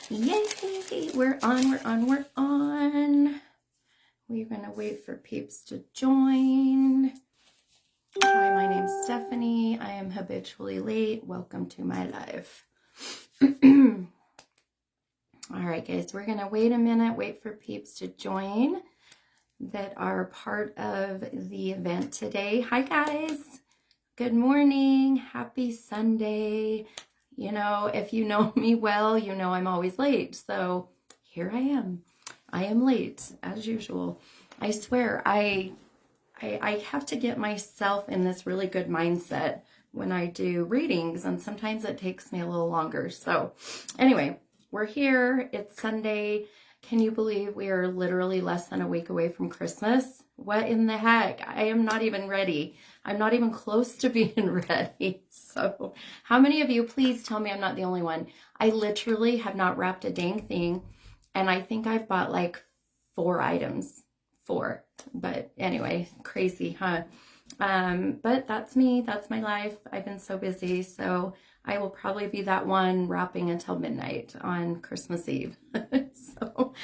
Yay! We're on, we're on, we're on. We're gonna wait for peeps to join. Hi, my name's Stephanie. I am habitually late. Welcome to my life. All right, guys, we're gonna wait a minute, wait for peeps to join that are part of the event today. Hi, guys. Good morning. Happy Sunday. You know, if you know me well, you know I'm always late. So here I am. I am late as usual. I swear, I have to get myself in this really good mindset when I do readings, and sometimes it takes me a little longer. So anyway, we're here. It's Sunday. Can you believe we are literally less than a week away from Christmas? What in the heck? I am not even ready. I'm not even close to being ready. So how many of you, please tell me I'm not the only one. I literally have not wrapped a dang thing. And I think I've bought like 4 items. 4. But anyway, crazy, huh? But that's me. That's my life. I've been so busy. So I will probably be that one wrapping until midnight on Christmas Eve. So,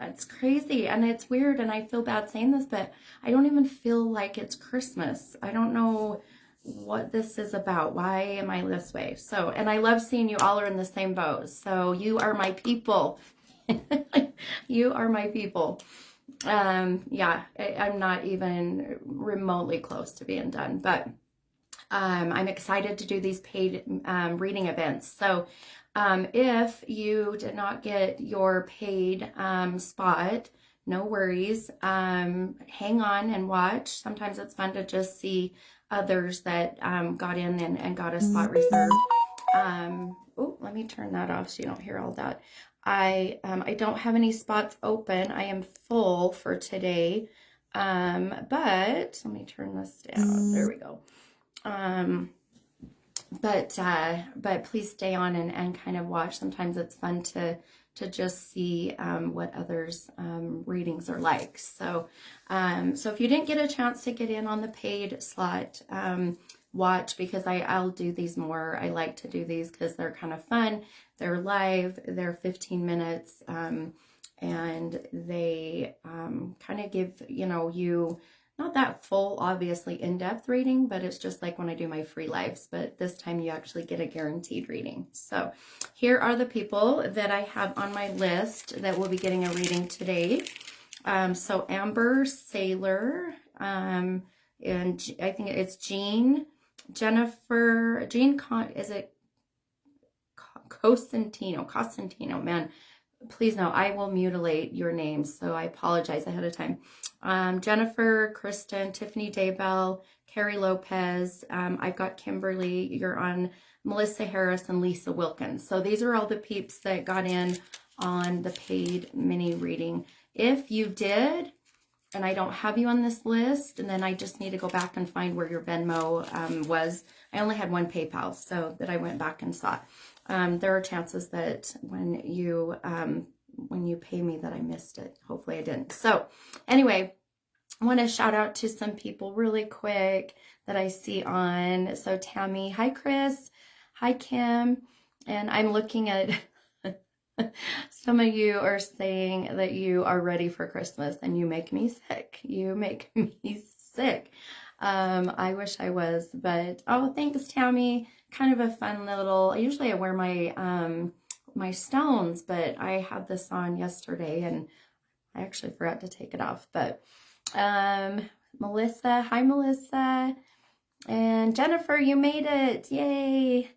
it's crazy and it's weird and I feel bad saying this, but I don't even feel like it's Christmas. I don't know what this is about. Why am I this way? So, and I love seeing you all are in the same boat. So you are my people. You are my people. Yeah, I'm not even remotely close to being done, but I'm excited to do these paid reading events. So if you did not get your paid spot, no worries. Hang on and watch. Sometimes it's fun to just see others that got in and got a spot reserved. Oh, let me turn that off so you don't hear all that. I don't have any spots open. I am full for today. But let me turn this down. There we go. But please stay on and kind of watch. Sometimes it's fun to just see what others readings are like. So so if you didn't get a chance to get in on the paid slot, watch, because I'll do these more. I like to do these because they're kind of fun. They're live. They're 15 minutes, and they kind of give you not that full, obviously, in-depth reading, but it's just like when I do my free lives, but this time you actually get a guaranteed reading. So here are the people that I have on my list that will be getting a reading today. So Amber Saylor, and I think it's Jean, Jennifer, Jean, is it Cosentino, man. Please know I will mutilate your names, so I apologize ahead of time. Jennifer, Kristen, Tiffany Daybell, Carrie Lopez. I've got Kimberly. You're on, Melissa Harris, and Lisa Wilkins. So these are all the peeps that got in on the paid mini reading. If you did, and I don't have you on this list, and then I just need to go back and find where your Venmo was. I only had one PayPal, so that I went back and saw. There are chances that when you pay me that I missed it. Hopefully I didn't. So anyway, I want to shout out to some people really quick that I see on. So Tammy, hi Chris, hi Kim, and I'm looking at some of you are saying that you are ready for Christmas, and you make me sick. You make me sick. I wish I was, but oh, thanks Tammy. Kind of a fun little, usually I wear my my stones, but I had this on yesterday and I actually forgot to take it off. But Melissa, hi Melissa, and Jennifer, you made it, yay.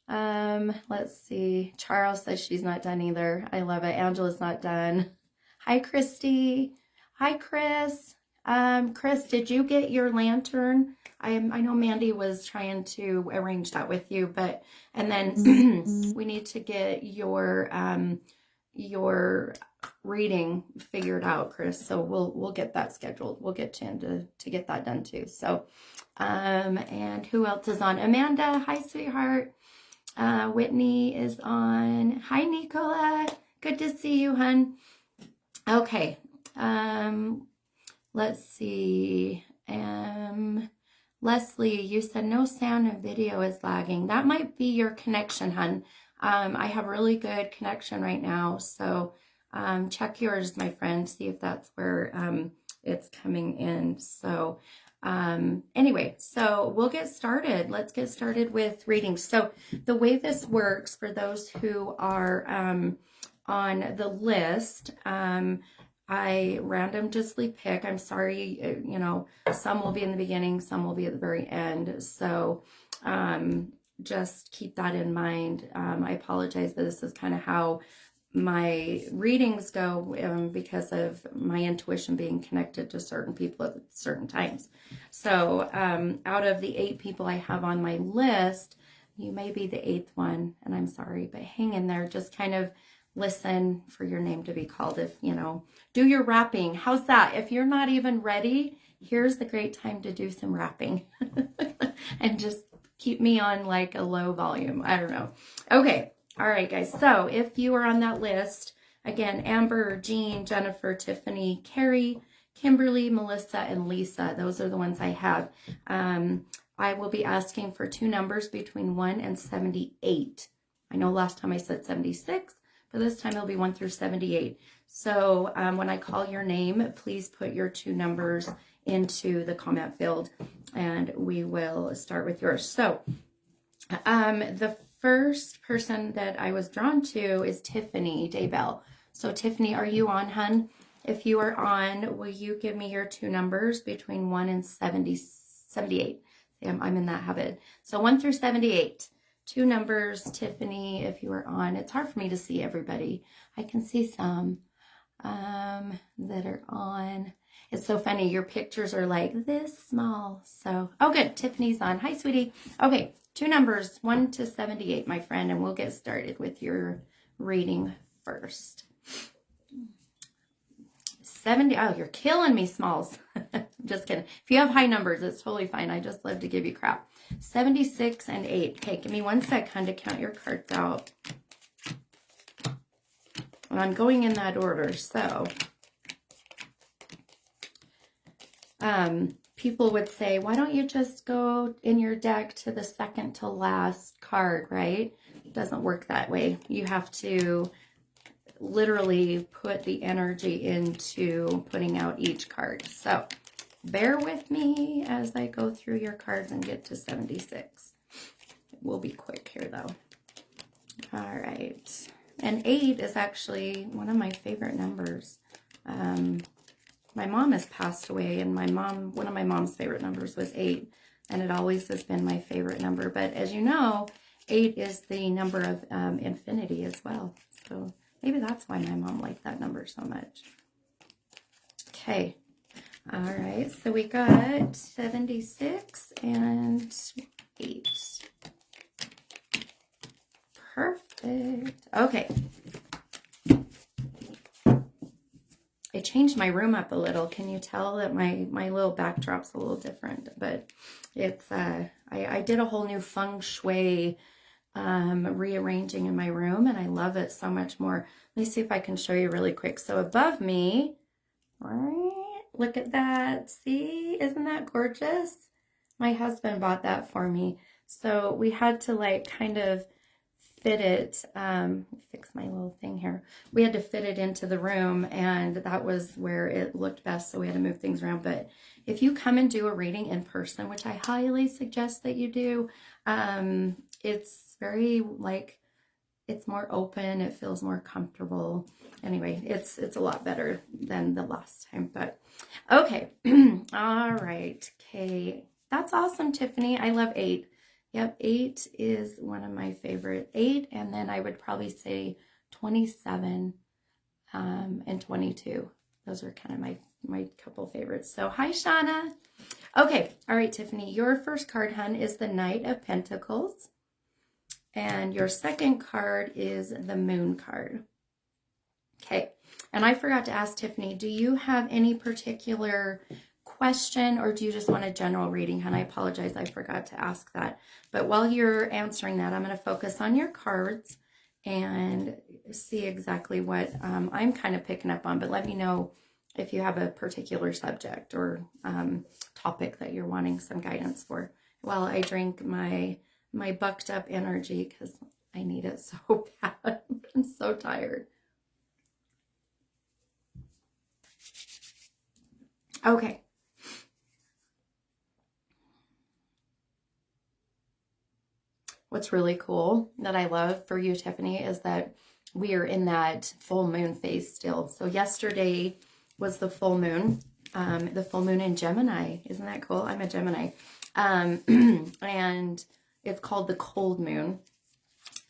Let's see, Charles says she's not done either. I love it. Angela's not done. Hi Christy, hi Chris. Chris, did you get your lantern? I know Mandy was trying to arrange that with you, but, and then we need to get your reading figured out, Chris. So we'll get that scheduled. We'll get to get that done too. So, and who else is on? Amanda, hi sweetheart. Whitney is on. Hi Nicola, good to see you, hun. Okay. Let's see. Leslie, you said no sound and video is lagging. That might be your connection, hun. I have really good connection right now. So check yours, my friend, see if that's where it's coming in. So anyway, so we'll get started. Let's get started with readings. So the way this works for those who are on the list, I randomly pick. I'm sorry, you know, some will be in the beginning, some will be at the very end. So just keep that in mind. I apologize, but this is kind of how my readings go because of my intuition being connected to certain people at certain times. So out of the 8 people I have on my list, you may be the 8th one, and I'm sorry, but hang in there. Just kind of listen for your name to be called. If, you know, do your rapping. How's that? If you're not even ready, here's the great time to do some rapping and just keep me on like a low volume. I don't know. Okay. All right, guys. So if you are on that list, again, Amber, Jean, Jennifer, Tiffany, Carrie, Kimberly, Melissa, and Lisa, those are the ones I have. I will be asking for 2 numbers between 1 and 78. I know last time I said 76, but this time it'll be 1 through 78. So when I call your name, please put your 2 numbers into the comment field and we will start with yours. So the first person that I was drawn to is Tiffany Daybell. So Tiffany, are you on, hun? If you are on, will you give me your 2 numbers between 1 and 78? I'm in that habit. So 1 through 78. 2 numbers, Tiffany, if you are on. It's hard for me to see everybody. I can see some that are on. It's so funny. Your pictures are like this small. So, oh, good. Tiffany's on. Hi, sweetie. Okay, 2 numbers, 1 to 78, my friend, and we'll get started with your reading first. 70. Oh, you're killing me, Smalls. Just kidding. If you have high numbers, it's totally fine. I just love to give you crap. 76 and 8. Okay, give me 1 sec, hun, to count your cards out. And I'm going in that order. So, people would say, why don't you just go in your deck to the second to last card, right? It doesn't work that way. You have to literally put the energy into putting out each card. So bear with me as I go through your cards and get to 76. We'll be quick here though. All right. And 8 is actually one of my favorite numbers. My mom has passed away, and one of my mom's favorite numbers was 8, and it always has been my favorite number. But as you know, 8 is the number of infinity as well. So maybe that's why my mom liked that number so much. Okay. All right. So we got 76 and 8. Perfect. Okay. I changed my room up a little. Can you tell that my little backdrop's a little different? But it's, I did a whole new feng shui rearranging in my room, and I love it so much more. Let me see if I can show you really quick. So above me, look at that. See, isn't that gorgeous? My husband bought that for me. So we had to like kind of fit it, fix my little thing here. We had to fit it into the room, and that was where it looked best, so we had to move things around. But if you come and do a reading in person, which I highly suggest that you do, it's very like, it's more open, it feels more comfortable. Anyway, it's a lot better than the last time. But okay. All right. Okay, that's awesome, Tiffany. I love 8. Yep, 8 is one of my favorite. 8, and then I would probably say 27 and 22. Those are kind of my couple favorites. So hi, Shauna. Okay, all right, Tiffany, your first card, hun, is the Knight of Pentacles. And your second card is the Moon card. Okay, and I forgot to ask Tiffany, do you have any particular question, or do you just want a general reading, hun? I apologize, I forgot to ask that. But while you're answering that, I'm going to focus on your cards and see exactly what I'm kind of picking up on. But let me know if you have a particular subject or topic that you're wanting some guidance for while I drink my bucked up energy, because I need it so bad. I'm so tired. Okay. What's really cool that I love for you, Tiffany, is that we are in that full moon phase still. So yesterday was the full moon in Gemini. Isn't that cool? I'm a Gemini. And it's called the cold moon,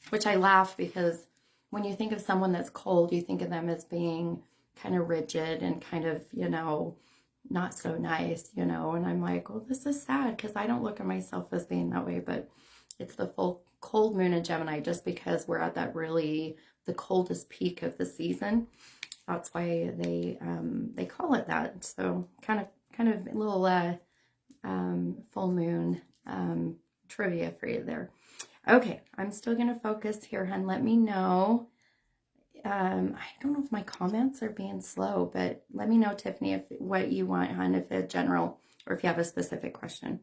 which I laugh because when you think of someone that's cold, you think of them as being kind of rigid and kind of, not so nice, and I'm like, well, this is sad because I don't look at myself as being that way, but it's the full cold moon in Gemini just because we're at that really the coldest peak of the season. That's why they call it that. So kind of a little full moon trivia for you there. Okay, I'm still gonna focus here, hun. Let me know. I don't know if my comments are being slow, but let me know, Tiffany, if what you want, hun, if it's general or if you have a specific question.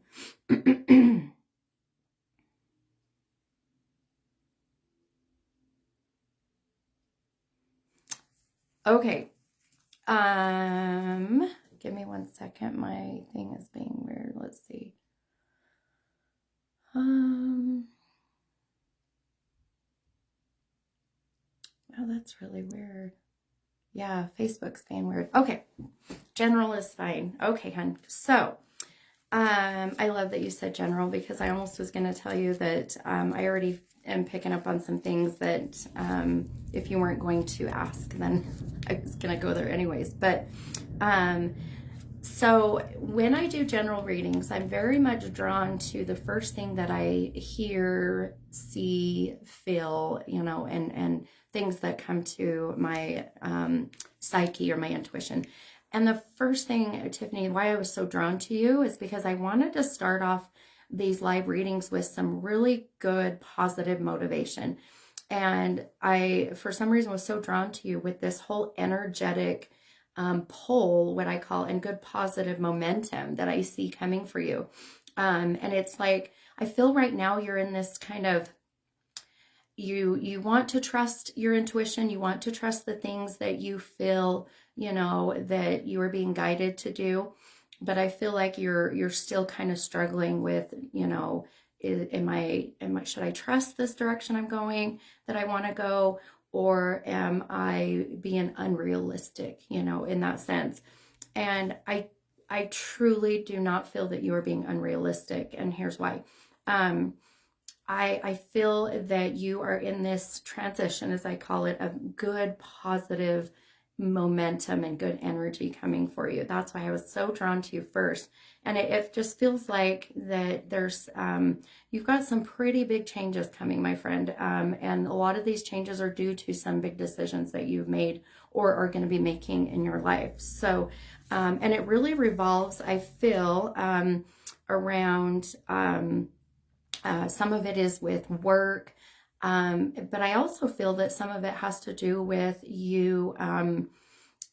Okay. Give me 1 second. My thing is being weird. Let's see. Oh, that's really weird. Yeah, Facebook's being weird. Okay. General is fine. Okay, hun. So, I love that you said general because I almost was going to tell you that I already am picking up on some things that if you weren't going to ask, then I was going to go there anyways. But so when I do general readings, I'm very much drawn to the first thing that I hear, see, feel, and things that come to my psyche or my intuition. And the first thing, Tiffany, why I was so drawn to you is because I wanted to start off these live readings with some really good positive motivation. And I, for some reason, was so drawn to you with this whole energetic pull, what I call, and good positive momentum that I see coming for you. And it's like, I feel right now you're in this kind of, you want to trust your intuition. You want to trust the things that you feel, that you are being guided to do. But I feel like you're still kind of struggling with, am I, should I trust this direction I'm going, that I want to go? Or am I being unrealistic, in that sense? And I truly do not feel that you are being unrealistic. And here's why. I feel that you are in this transition, as I call it, of good, positive momentum and good energy coming for you. That's why I was so drawn to you first. And it just feels like that there's, you've got some pretty big changes coming, my friend. And a lot of these changes are due to some big decisions that you've made or are going to be making in your life. So, and it really revolves, I feel, around, some of it is with work. But I also feel that some of it has to do with you,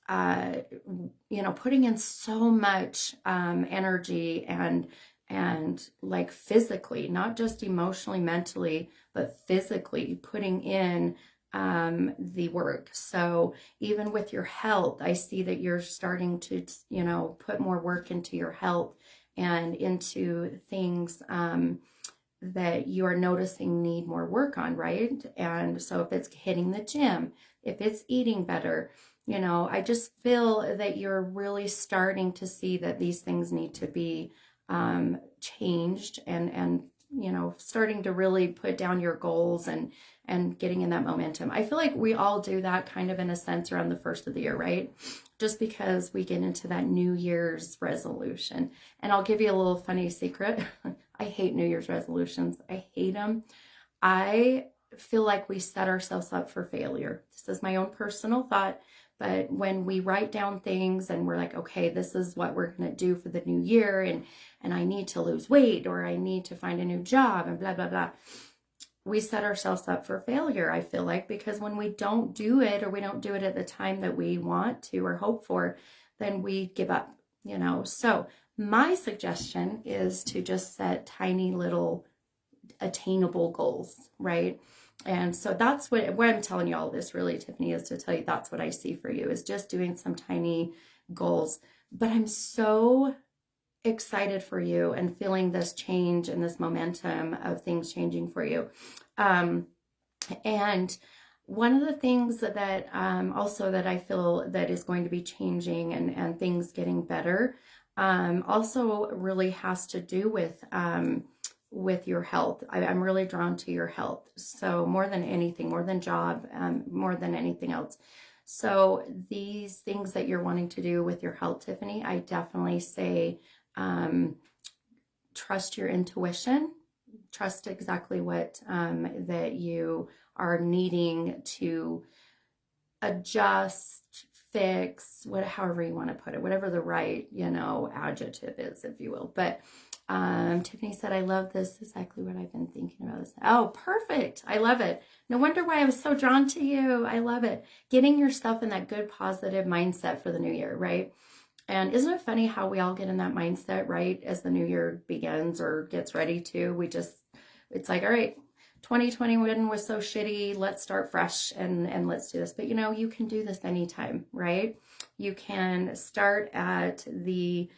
putting in so much energy and like physically, not just emotionally, mentally, but physically putting in the work. So even with your health, I see that you're starting to, put more work into your health and into things that you are noticing need more work on, right? And so if it's hitting the gym, if it's eating better, I just feel that you're really starting to see that these things need to be changed and starting to really put down your goals and getting in that momentum. I feel like we all do that kind of in a sense around the first of the year, right? Just because we get into that New Year's resolution. And I'll give you a little funny secret. I hate New Year's resolutions. I hate them. I feel like we set ourselves up for failure. This is my own personal thought. But when we write down things and we're like, okay, this is what we're going to do for the new year, and I need to lose weight, or I need to find a new job, and blah, blah, blah. We set ourselves up for failure, I feel like, because when we don't do it, or we don't do it at the time that we want to or hope for, then we give up, So my suggestion is to just set tiny little attainable goals, right? And so that's what I'm telling you all this really, Tiffany, is to tell you that's what I see for you, is just doing some tiny goals. But I'm so excited for you and feeling this change and this momentum of things changing for you. And one of the things that also that I feel that is going to be changing and things getting better also really has to do with your health. I'm really drawn to your health. So more than anything, more than job, more than anything else. So these things that you're wanting to do with your health, Tiffany, I definitely say trust your intuition. Trust exactly what that you are needing to adjust, fix, however you want to put it, whatever the right, adjective is, if you will. But Tiffany said, I love this, exactly what I've been thinking about this. Oh, perfect. I love it. No wonder why I was so drawn to you. I love it. Getting yourself in that good, positive mindset for the new year, right? And isn't it funny how we all get in that mindset, right? As the new year begins or gets ready to, it's like, all right, 2021 was so shitty. Let's start fresh and let's do this. But you can do this anytime, right? You can start at the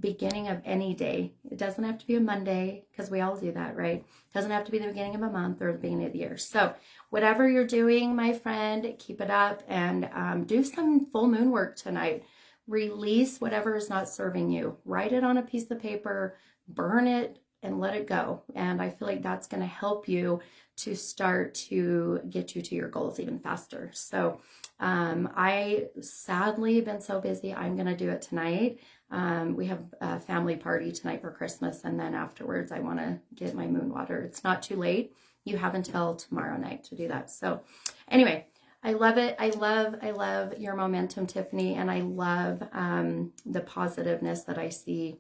beginning of any day. It doesn't have to be a Monday, because we all do that, right? It doesn't have to be the beginning of a month or the beginning of the year. So whatever you're doing, my friend, keep it up and do some full moon work tonight. Release whatever is not serving you. Write it on a piece of paper, burn it, and let it go. And I feel like that's going to help you to start to get you to your goals even faster. So I sadly been so busy. I'm going to do it tonight. We have a family party tonight for Christmas, and then afterwards I want to get my moon water. It's not too late. You have until tomorrow night to do that. So anyway, I love it. I love your momentum, Tiffany, and I love the positiveness that I see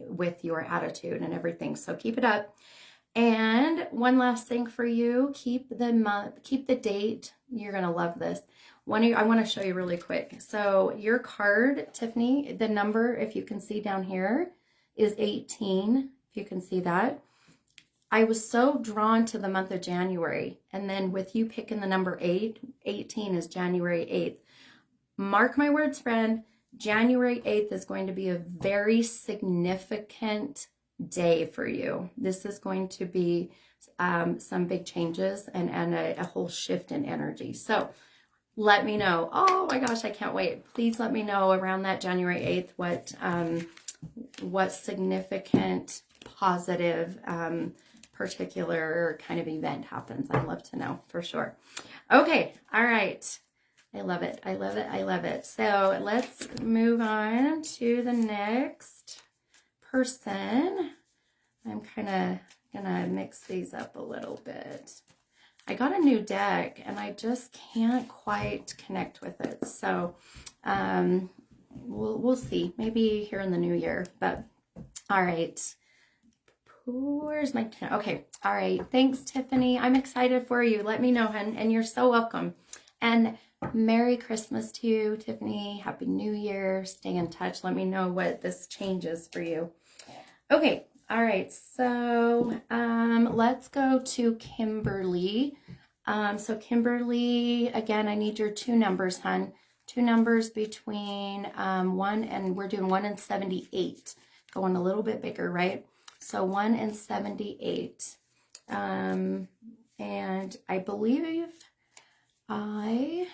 with your attitude and everything. So keep it up. And one last thing for you, keep the date. You're going to love this. I want to show you really quick. So your card, Tiffany, the number, if you can see down here, is 18. If you can see that. I was so drawn to the month of January. And then with you picking the number 8, 18 is January 8th. Mark my words, friend. January 8th is going to be a very significant day for you. This is going to be some big changes and a whole shift in energy. So let me know. Oh my gosh, I can't wait. Please let me know around that January 8th what significant, positive, particular kind of event happens. I'd love to know for sure. Okay, all right. I love it. I love it. I love it. So let's move on to the next person. I'm kind of going to mix these up a little bit. I got a new deck and I just can't quite connect with it. So we'll see. Maybe here in the new year. But all right. Where's my... Okay. All right. Thanks, Tiffany. I'm excited for you. Let me know, hun. And you're so welcome. And Merry Christmas to you, Tiffany. Happy New Year. Stay in touch. Let me know what this changes for you. Okay. All right. So let's go to Kimberly. So Kimberly, again, I need your 2 numbers, hun. 2 numbers between 1 and we're doing 1 and 78. Going a little bit bigger, right? So 1 and 78. And I believe I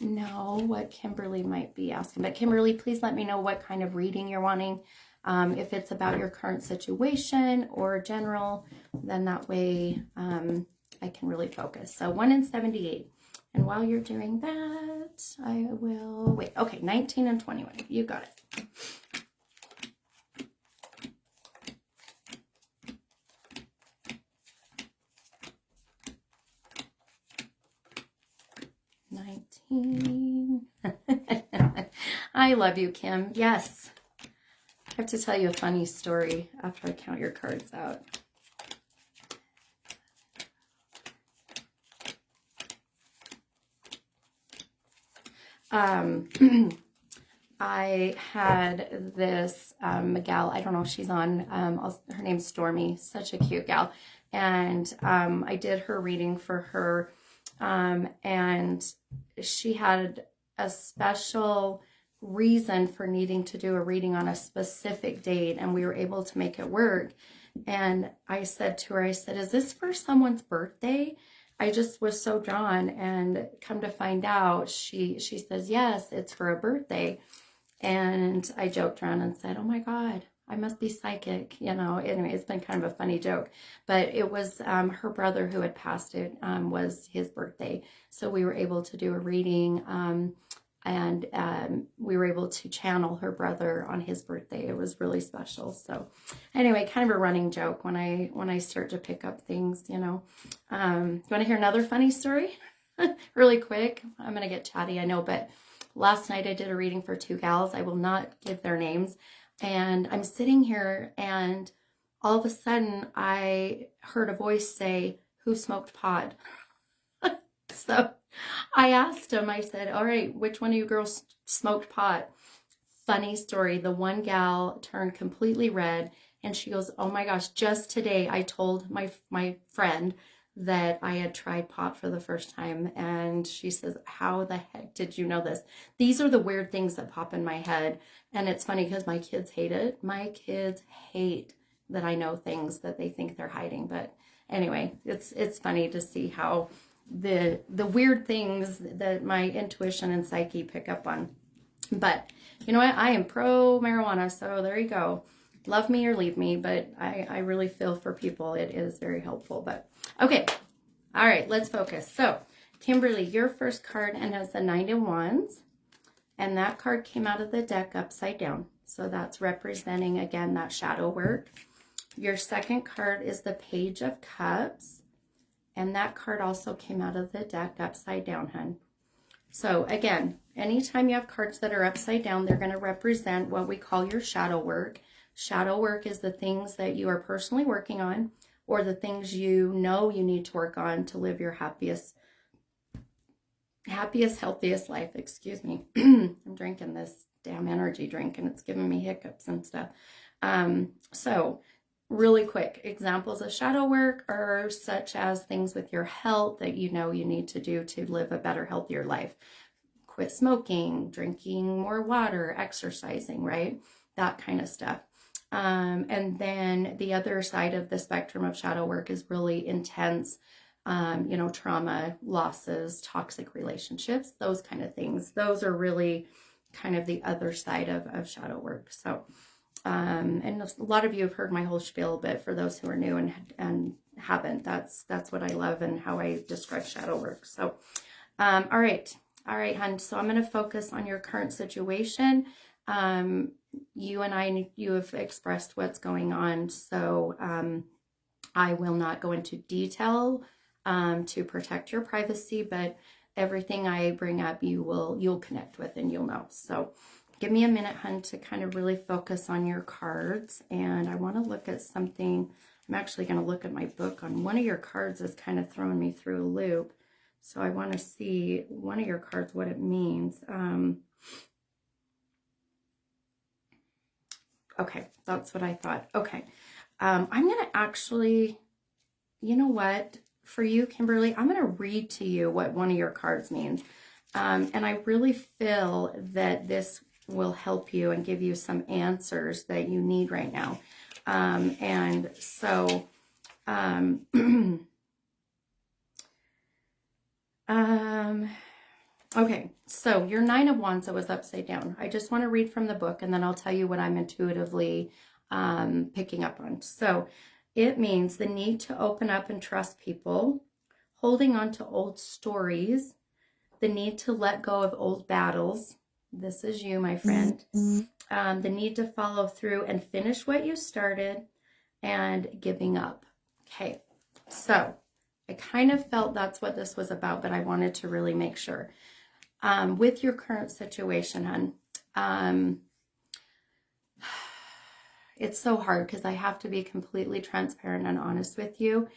know what Kimberly might be asking. But Kimberly, please let me know what kind of reading you're wanting. If it's about your current situation or general, then that way I can really focus. So 1 and 78. And while you're doing that, I will wait. Okay, 19 and 21. You got it. I love you, Kim. Yes. I have to tell you a funny story after I count your cards out. I had this gal, I don't know if she's on, her name's Stormy, such a cute gal. And I did her reading for her, and she had a special reason for needing to do a reading on a specific date, and we were able to make it work. And I said to her, I said, is this for someone's birthday? I just was so drawn, and come to find out, she says, yes, it's for a birthday. And I joked around and said, oh my God, I must be psychic. Anyway, it's been kind of a funny joke, but it was her brother who had passed. It was his birthday. So we were able to do a reading, and we were able to channel her brother on his birthday. It was really special. So anyway, kind of a running joke when I start to pick up things, you want to hear another funny story? Really quick. I'm going to get chatty, I know, but last night I did a reading for 2 gals. I will not give their names. And I'm sitting here, and all of a sudden I heard a voice say, who smoked pot? So I asked him, I said, all right, which one of you girls smoked pot? Funny story. The one gal turned completely red, and she goes, oh my gosh, just today I told my friend that I had tried pot for the first time. And she says, how the heck did you know this? These are the weird things that pop in my head. And it's funny because my kids hate it. My kids hate that I know things that they think they're hiding. But anyway, it's funny to see how the weird things that my intuition and psyche pick up on. But you know what? I am pro marijuana. So there you go. Love me or leave me, but I really feel for people. It is very helpful. But okay. All right, let's focus. So Kimberly, your first card and has the 9 of Wands, and that card came out of the deck upside down. So that's representing, again, that shadow work. Your second card is the Page of Cups, and that card also came out of the deck upside down, hun. So again, anytime you have cards that are upside down, they're going to represent what we call your shadow work. Shadow work is the things that you are personally working on, or the things you know you need to work on to live your happiest, healthiest life. Excuse me. I'm drinking this damn energy drink and it's giving me hiccups and stuff. So really quick, examples of shadow work are such as things with your health that you know you need to do to live a better, healthier life. Quit smoking, drinking more water, exercising, right? That kind of stuff. And then the other side of the spectrum of shadow work is really intense, trauma, losses, toxic relationships, those kind of things. Those are really kind of the other side of shadow work. So, and a lot of you have heard my whole spiel, but for those who are new and haven't, that's what I love and how I describe shadow work. So, all right, hun. So I'm going to focus on your current situation. You have expressed what's going on. So, I will not go into detail, to protect your privacy, but everything I bring up, you'll connect with and you'll know. So give me a minute, hun, to kind of really focus on your cards. And I want to look at something. I'm actually going to look at my book on one of your cards is kind of throwing me through a loop. So I want to see one of your cards, what it means. Okay, that's what I thought. Okay, I'm going to actually, you know what? For you, Kimberly, I'm going to read to you what one of your cards means. And I really feel that this will help you and give you some answers that you need right now. And so, okay, so your 9 of Wands that was upside down. I just want to read from the book and then I'll tell you what I'm intuitively picking up on. So it means the need to open up and trust people, holding on to old stories, the need to let go of old battles. This is you, my friend. The need to follow through and finish what you started, and giving up. Okay, so I kind of felt that's what this was about, but I wanted to really make sure. With your current situation, hun, it's so hard because I have to be completely transparent and honest with you.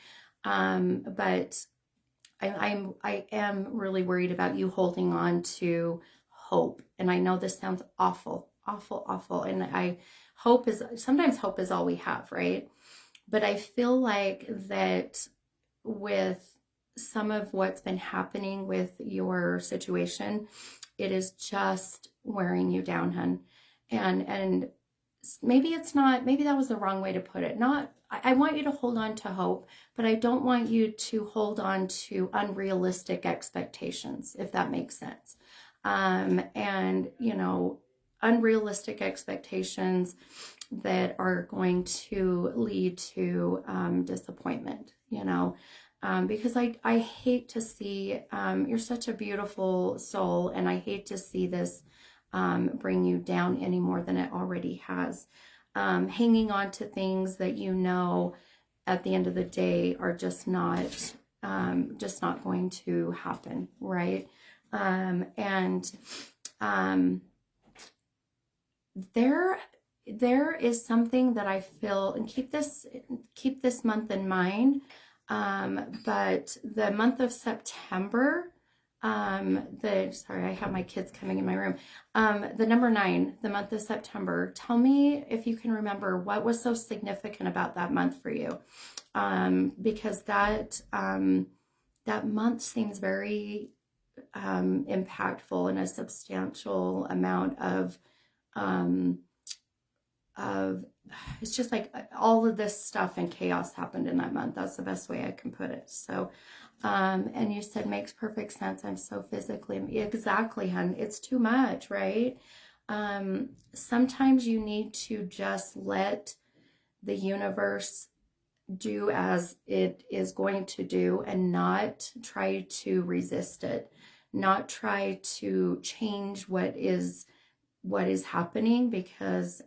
But I am really worried about you holding on to hope. And I know this sounds awful, awful, awful. And sometimes hope is all we have, right? But I feel like that with some of what's been happening with your situation, it is just wearing you down, hun. And maybe it's not, maybe that was the wrong way to put it. Not, I want you to hold on to hope, but I don't want you to hold on to unrealistic expectations, if that makes sense. And, you know, unrealistic expectations that are going to lead to disappointment, you know, because I hate to see, you're such a beautiful soul, and I hate to see this bring you down any more than it already has. Hanging on to things that you know at the end of the day are just not going to happen, right? And there is something that I feel, and keep this month in mind. But the month of September, sorry, I have my kids coming in my room. The number 9, the month of September. Tell me if you can remember what was so significant about that month for you. Because that month seems very impactful, and a substantial amount of it's just like all of this stuff and chaos happened in that month. That's the best way I can put it. So and you said makes perfect sense. I'm so physically, exactly, hun. It's too much, right? Sometimes you need to just let the universe do as it is going to do, and not try to resist it, not try to change what is happening, because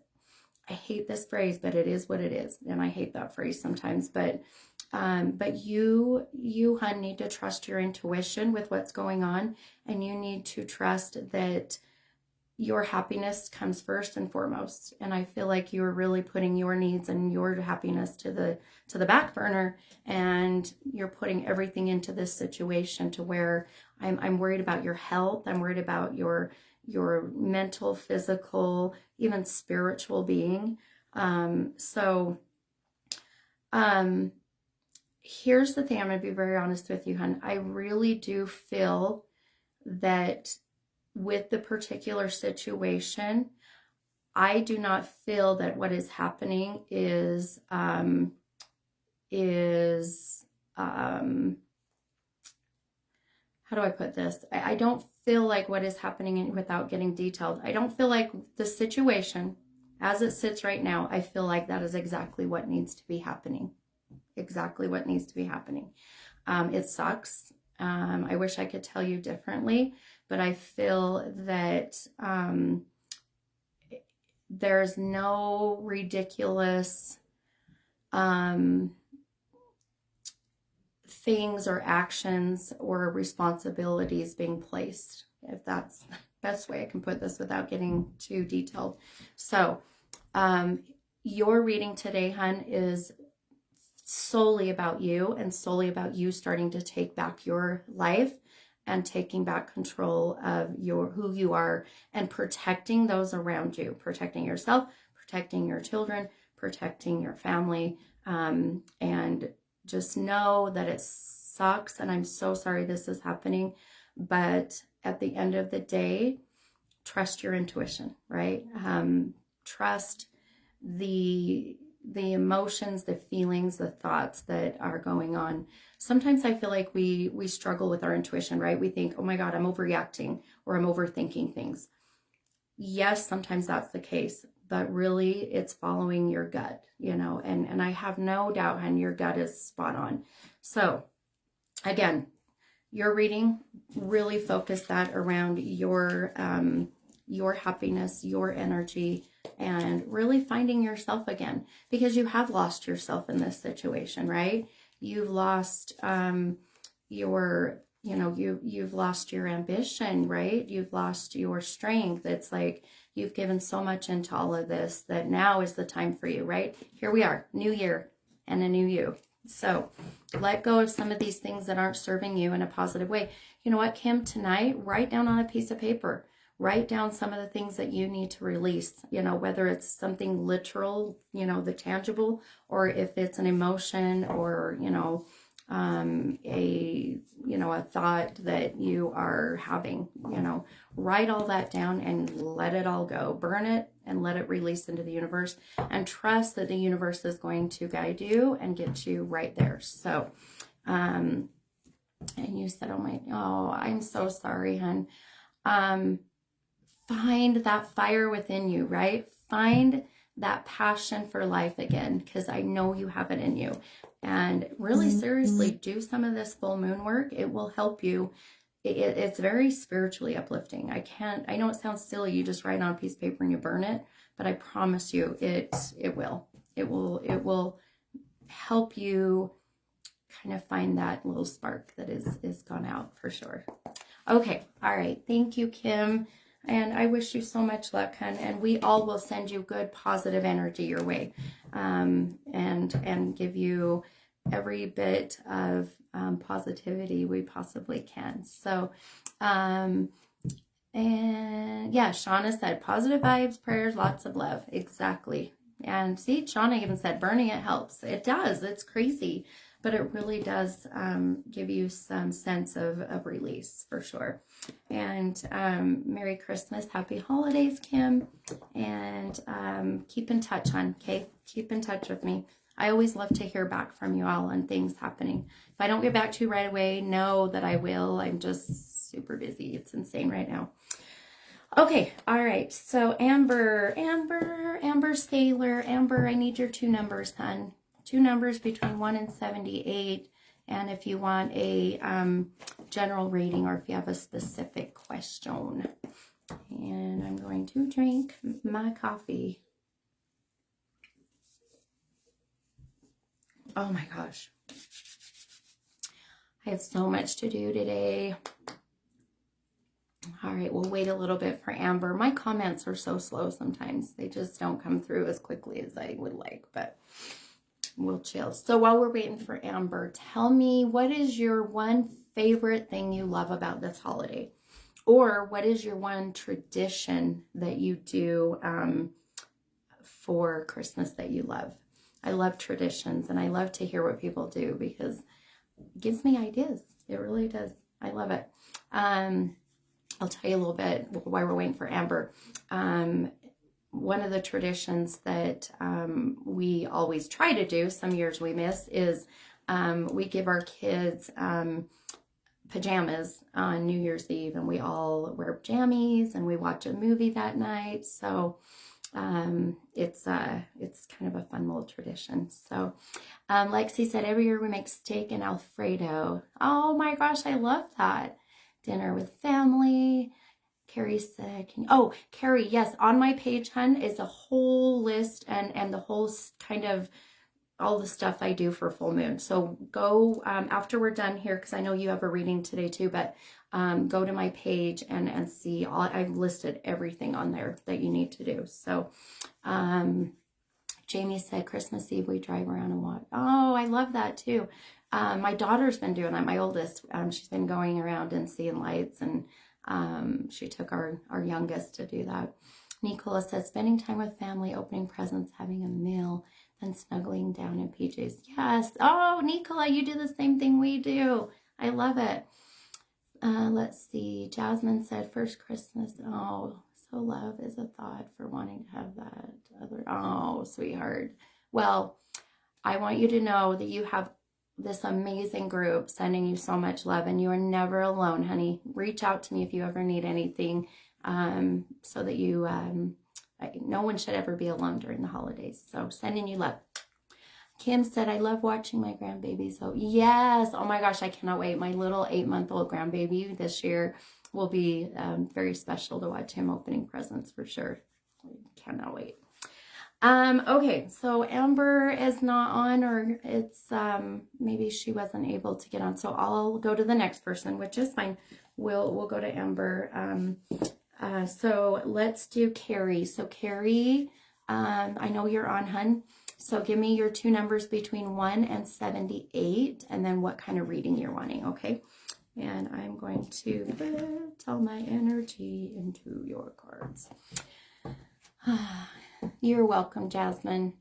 I hate this phrase, but it is what it is. And I hate that phrase sometimes, but you, hun, need to trust your intuition with what's going on. And you need to trust that your happiness comes first and foremost. And I feel like you're really putting your needs and your happiness to the back burner, and you're putting everything into this situation to where I'm worried about your health. I'm worried about your mental, physical, even spiritual being. Here's the thing. I'm going to be very honest with you, hun. I really do feel that with the particular situation, I do not feel that what is happening is how do I put this? I don't feel like what is happening, without getting detailed, I don't feel like the situation as it sits right now, I feel like that is exactly what needs to be happening. Exactly what needs to be happening. It sucks. I wish I could tell you differently, but I feel that there's no ridiculous things or actions or responsibilities being placed, if that's the best way I can put this without getting too detailed. So your reading today, hun, is solely about you, and solely about you starting to take back your life and taking back control of who you are, and protecting those around you, protecting yourself, protecting your children, protecting your family, and just know that it sucks, and I'm so sorry this is happening, but at the end of the day, trust your intuition, right? Trust the emotions, the feelings, the thoughts that are going on. Sometimes I feel like we struggle with our intuition, right? We think, oh my God, I'm overreacting, or I'm overthinking things. Yes, sometimes that's the case, but really it's following your gut, you know, and I have no doubt, and your gut is spot on. So again, your reading, really focus that around your happiness, your energy, and really finding yourself again, because you have lost yourself in this situation, right? You've lost you've lost your ambition, right? You've lost your strength. It's like you've given so much into all of this that now is the time for you, right? Here we are, new year and a new you. So let go of some of these things that aren't serving you in a positive way. You know what, Kim, tonight, write down on a piece of paper write down some of the things that you need to release, you know, whether it's something literal, you know, the tangible, or if it's an emotion or, you know, a thought that you are having, you know, write all that down and let it all go. Burn it and let it release into the universe, and trust that the universe is going to guide you and get you right there. So, and you said, oh, I'm so sorry, hon. Find that fire within you, right? Find that passion for life again, because I know you have it in you. And really seriously, do some of this full moon work. It will help you. It's very spiritually uplifting. I know it sounds silly. You just write on a piece of paper and you burn it, but I promise you it will help you kind of find that little spark that is gone out for sure. Okay. All right. Thank you, Kim. And I wish you so much luck, hon. And we all will send you good, positive energy your way, and give you every bit of positivity we possibly can. So, and yeah, Shauna said positive vibes, prayers, lots of love. Exactly. And see, Shauna even said burning it helps. It does. It's crazy, but it really does give you some sense of release for sure. And Merry Christmas, Happy Holidays, Kim. And keep in touch, hon, okay? Keep in touch with me. I always love to hear back from you all on things happening. If I don't get back to you right away, know that I will. I'm just super busy. It's insane right now. Okay, all right. So Amber Sailor, Amber, I need your 2 numbers, hon. 2 numbers between 1 and 78. And if you want a general reading or if you have a specific question. And I'm going to drink my coffee. Oh my gosh. I have so much to do today. All right, we'll wait a little bit for Amber. My comments are so slow sometimes. They just don't come through as quickly as I would like, but we'll chill. So while we're waiting for Amber, tell me, what is your one favorite thing you love about this holiday? Or what is your one tradition that you do for Christmas that you love? I love traditions, and I love to hear what people do because it gives me ideas. It really does. I love it. I'll tell you a little bit while we're waiting for Amber. One of the traditions that we always try to do, some years we miss, is we give our kids pajamas on New Year's Eve, and we all wear jammies and we watch a movie that night. So it's kind of a fun little tradition. So Lexi said every year we make steak and Alfredo. Oh my gosh, I love that. Dinner with family. Carrie said, Carrie, yes, on my page, hun, is a whole list and the whole kind of all the stuff I do for full moon. So go after we're done here, because I know you have a reading today too, but go to my page and see I've listed everything on there that you need to do. So Jamie said Christmas Eve we drive around and watch. Oh, I love that too. My daughter's been doing that. My oldest, she's been going around and seeing lights, and she took our youngest to do that. Nicola says spending time with family, opening presents, having a meal, then snuggling down in PJs. Yes. Oh, Nicola, you do the same thing we do. I love it. Let's see. Jasmine said first Christmas. Oh, so love is a thought for wanting to have that other. Oh, sweetheart. Well, I want you to know that you have this amazing group sending you so much love, and you are never alone, honey. Reach out to me if you ever need anything, so that you, no one should ever be alone during the holidays. So sending you love. Kim said, I love watching my grandbaby. So yes, oh my gosh, I cannot wait. My little 8-month-old grandbaby this year will be very special to watch him opening presents for sure. Cannot wait. Okay, so Amber is not on, or it's maybe she wasn't able to get on, so I'll go to the next person, which is fine. We'll go to Amber. So let's do Carrie. So Carrie, I know you're on, hun. So give me your 2 numbers between 1 and 78, and then what kind of reading you're wanting, okay? And I'm going to put all my energy into your cards. You're welcome, Jasmine.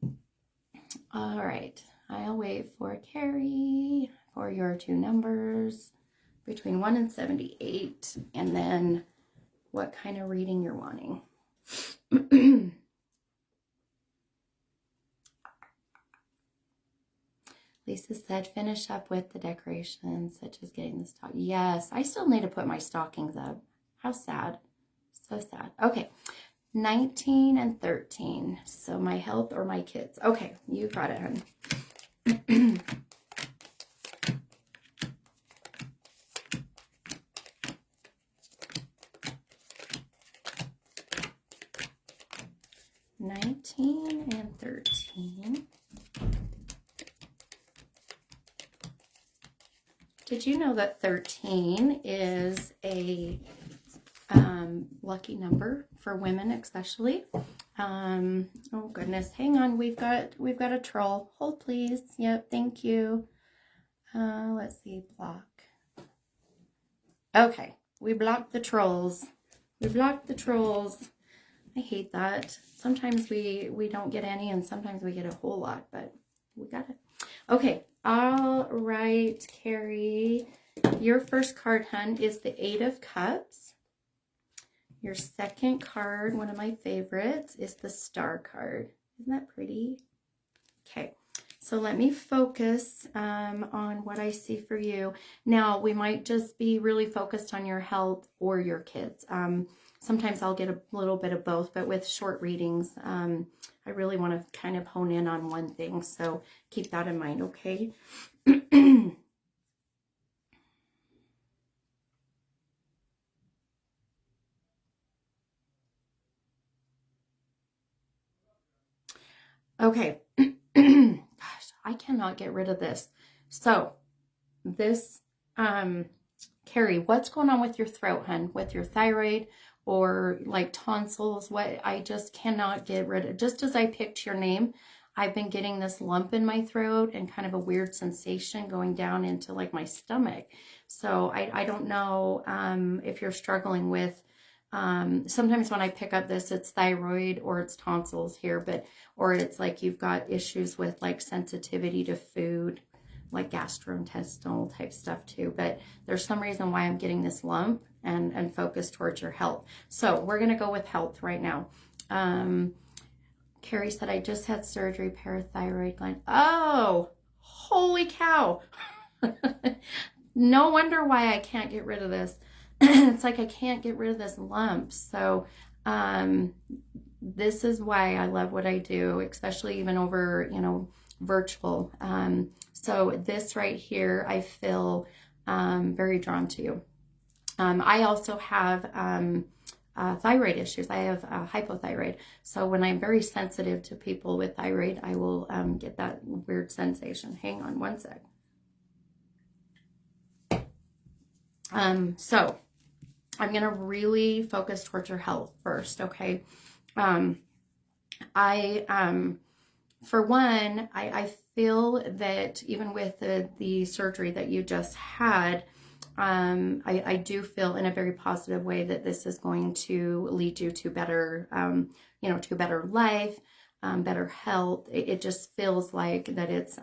All right. I'll wait for Carrie for your 2 numbers between 1 and 78. And then what kind of reading you're wanting. Lisa said, finish up with the decorations, such as getting the stock. Yes, I still need to put my stockings up. How sad. So sad. Okay, 19 and 13. So my health or my kids. Okay, you got it, hon. 19 and 13. Did you know that 13 is a lucky number for women, especially? Oh goodness, hang on. We've got a troll. Hold please. Yep, thank you. Let's see, block. Okay, we blocked the trolls. We blocked the trolls. I hate that. Sometimes we don't get any, and sometimes we get a whole lot, but we got it. Okay, all right, Carrie. Your first card, hun, is the 8 of Cups. Your second card, one of my favorites, is the Star card. Isn't that pretty? Okay, so let me focus on what I see for you. Now, we might just be really focused on your health or your kids. Sometimes I'll get a little bit of both, but with short readings, I really want to kind of hone in on one thing. So keep that in mind, okay? Okay. Gosh, I cannot get rid of this. So this, Carrie, what's going on with your throat, hun? With your thyroid or like tonsils? What? I just cannot get rid of. Just as I picked your name, I've been getting this lump in my throat and kind of a weird sensation going down into like my stomach. So I don't know if you're struggling with, sometimes when I pick up this, it's thyroid or it's tonsils here, or it's like you've got issues with like sensitivity to food, like gastrointestinal type stuff too. But there's some reason why I'm getting this lump and focus towards your health. So we're going to go with health right now. Carrie said, I just had surgery, parathyroid gland. Oh, holy cow. No wonder why I can't get rid of this. It's like I can't get rid of this lump. So this is why I love what I do, especially even over, virtual. So this right here, I feel very drawn to you. I also have thyroid issues. I have hypothyroid. So when I'm very sensitive to people with thyroid, I will get that weird sensation. Hang on one sec. So I'm going to really focus towards your health first. Okay. For one, I feel that even with the surgery that you just had, I do feel in a very positive way that this is going to lead you to better, to a better life, better health. It just feels like that it's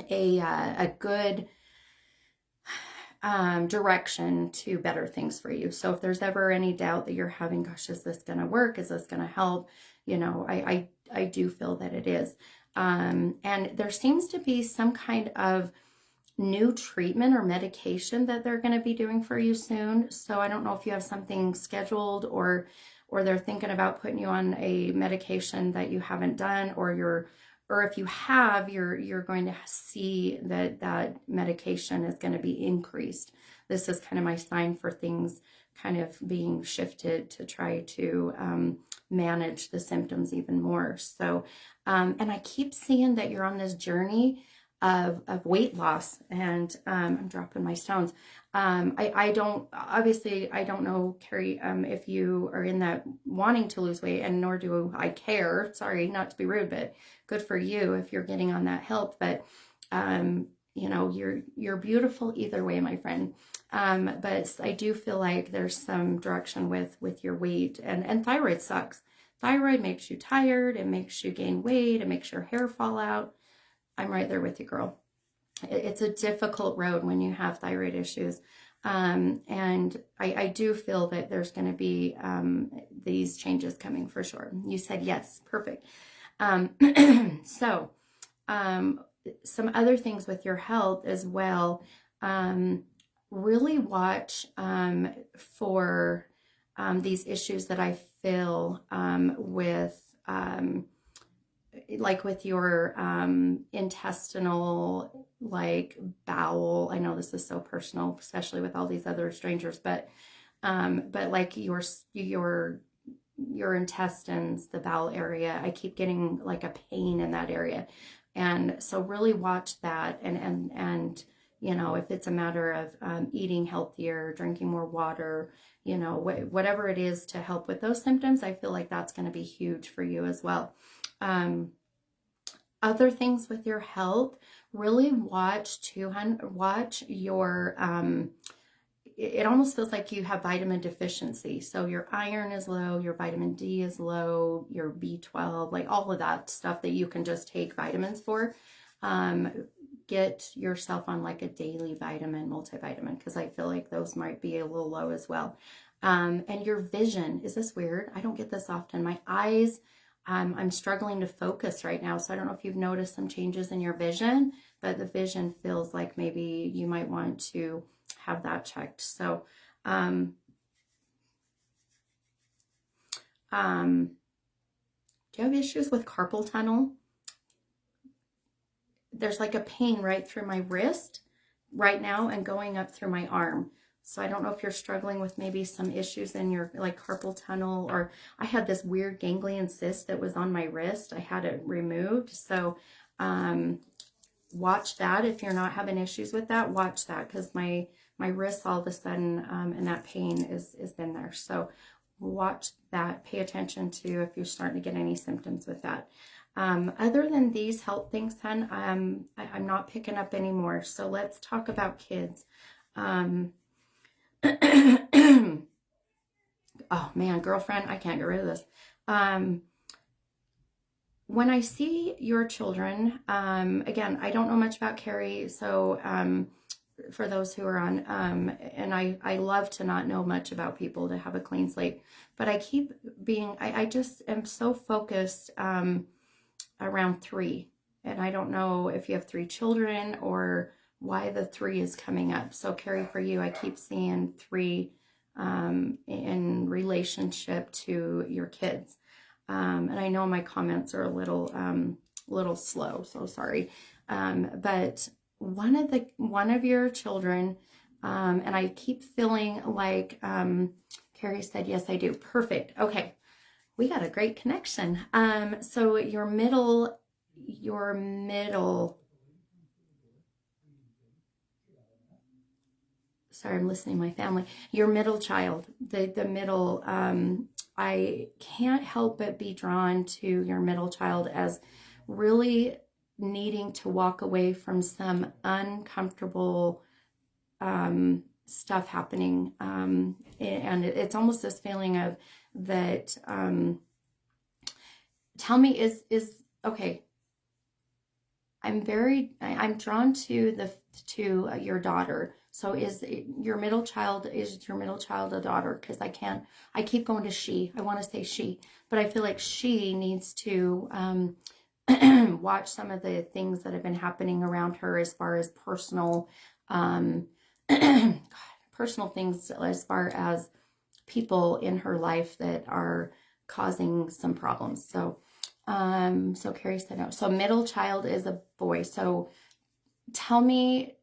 a good direction to better things for you. So if there's ever any doubt that you're having, gosh, is this going to work? Is this going to help? I do feel that it is. And there seems to be some kind of new treatment or medication that they're going to be doing for you soon. So I don't know if you have something scheduled or they're thinking about putting you on a medication that you haven't done, or if you have, you're going to see that medication is going to be increased. This is kind of my sign for things kind of being shifted to try to manage the symptoms even more. So, and I keep seeing that you're on this journey of weight loss, and I'm dropping my stones. I don't know, Carrie, if you are in that wanting to lose weight, and nor do I care. Sorry, not to be rude, but good for you if you're getting on that help. But you know, you're beautiful either way, my friend. But I do feel like there's some direction with your weight, and thyroid sucks. Thyroid makes you tired. It makes you gain weight. It makes your hair fall out. I'm right there with you, girl. It's a difficult road when you have thyroid issues. And I do feel that there's going to be these changes coming for sure. You said yes. Perfect. So, some other things with your health as well. Really watch for these issues that I feel with like with your intestinal, like bowel. I know this is so personal, especially with all these other strangers, but like your intestines, the bowel area, I keep getting like a pain in that area. And so really watch that, and you know, if it's a matter of eating healthier, drinking more water, you know, whatever it is to help with those symptoms, I feel like that's going to be huge for you as well. Other things with your health, really watch your, it almost feels like you have vitamin deficiency. So your iron is low, your vitamin D is low, your B12, like all of that stuff that you can just take vitamins for. Get yourself on like a daily vitamin, multivitamin, because I feel like those might be a little low as well. And your vision, is this weird? I don't get this often. My eyes, I'm struggling to focus right now. So I don't know if you've noticed some changes in your vision, but the vision feels like maybe you might want to have that checked. So, do you have issues with carpal tunnel? There's like a pain right through my wrist right now and going up through my arm. So I don't know if you're struggling with maybe some issues in your like carpal tunnel, or I had this weird ganglion cyst that was on my wrist. I had it removed. So watch that. If you're not having issues with that, watch that, because my wrist all of a sudden and that pain is been there. So watch that. Pay attention to if you're starting to get any symptoms with that. Other than these health things, hon, I'm not picking up anymore. So let's talk about kids. Oh man, girlfriend, I can't get rid of this. When I see your children, again, I don't know much about Carrie, so for those who are on, and I love to not know much about people, to have a clean slate, but I keep being, I just am so focused around 3, and I don't know if you have 3 children or why the 3 is coming up. So Carrie, for you, I keep seeing 3 in relationship to your kids. And I know my comments are a little slow, so sorry. But one of your children, and I keep feeling like, Carrie said, yes, I do. Perfect. Okay. We got a great connection. So your middle, sorry, I'm listening to my family. Your middle child, the middle, I can't help but be drawn to your middle child as really needing to walk away from some uncomfortable stuff happening. And it's almost this feeling of that, tell me, is okay. I'm drawn to your daughter. So is your middle child a daughter? Because I keep going to she. I want to say she, but I feel like she needs to watch some of the things that have been happening around her as far as personal, personal things, as far as people in her life that are causing some problems. So, so Carrie said no. So middle child is a boy. So tell me,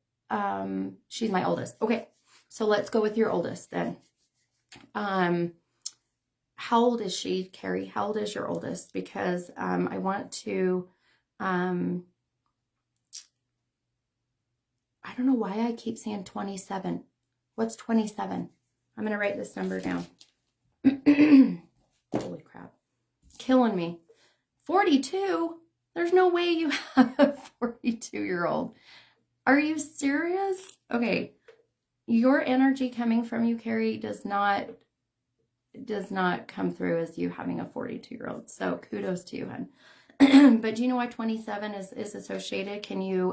she's my oldest. Okay. So let's go with your oldest then. How old is she, Carrie? How old is your oldest? Because, I want to, I don't know why I keep saying 27. What's 27? I'm going to write this number down. Holy crap. Killing me. 42? There's no way you have a 42-year-old. Are you serious? Okay. Your energy coming from you, Carrie, does not come through as you having a 42-year-old. So kudos to you, hun. But do you know why 27 is associated? Can you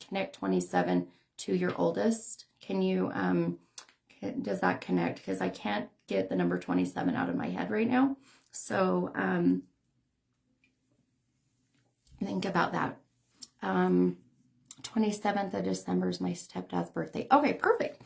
connect 27 to your oldest? Can you does that connect? Because I can't get the number 27 out of my head right now. So think about that. 27th of December is my stepdad's birthday. Okay, perfect.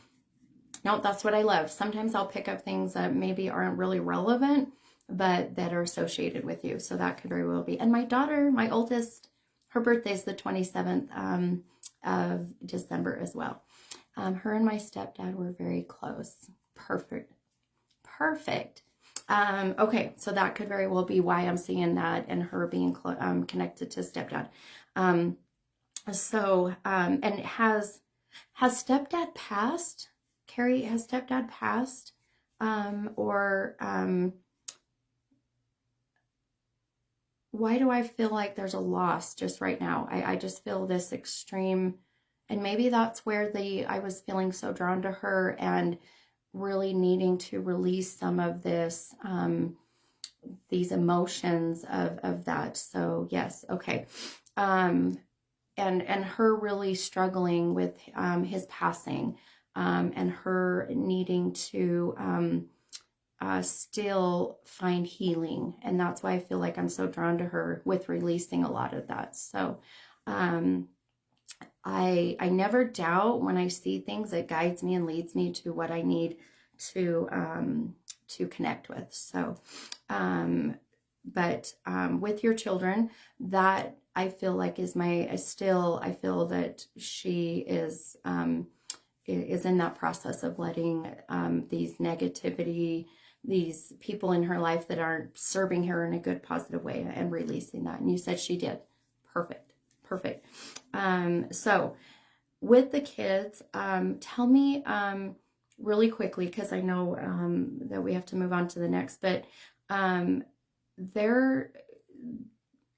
No, that's what I love. Sometimes I'll pick up things that maybe aren't really relevant, but that are associated with you. So that could very well be. And my daughter, my oldest, her birthday is the 27th of December as well. Her and my stepdad were very close. Perfect. Perfect. Okay, so that could very well be why I'm seeing that and her being connected to stepdad. And has stepdad passed? Carrie, has stepdad passed? Why do I feel like there's a loss just right now? I just feel this extreme, and maybe that's where I was feeling so drawn to her and really needing to release some of this, these emotions of that. So yes, okay. And her really struggling with his passing, and her needing to still find healing. And that's why I feel like I'm so drawn to her with releasing a lot of that. So I never doubt when I see things, it guides me and leads me to what I need to connect with. So but with your children, that I feel like is I feel that she is in that process of letting these negativity, these people in her life that aren't serving her in a good, positive way, and releasing that. And you said she did. Perfect. Perfect. So with the kids, tell me really quickly, because I know that we have to move on to the next, but they're,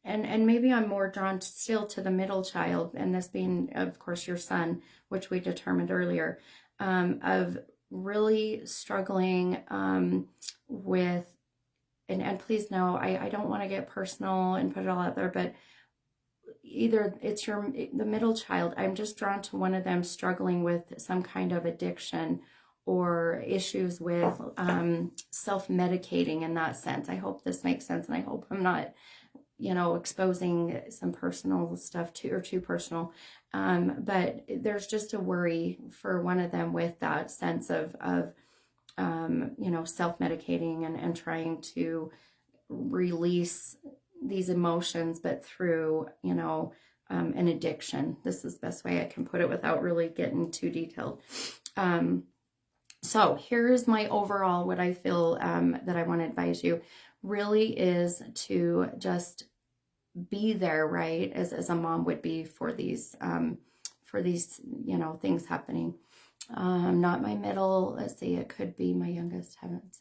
and maybe I'm more drawn still to the middle child, and this being, of course, your son, which we determined earlier, of really struggling with, and please know, I don't want to get personal and put it all out there, but either it's the middle child, I'm just drawn to one of them struggling with some kind of addiction or issues with self-medicating in that sense. I hope this makes sense, and I hope I'm not, exposing some personal stuff too personal. But there's just a worry for one of them with that sense of self-medicating and trying to release these emotions, but through, an addiction. This is the best way I can put it without really getting too detailed. So here's my overall, what I feel that I want to advise you really is to just be there, right? As a mom would be for these, things happening. Not my middle. Let's see, it could be my youngest. Haven't.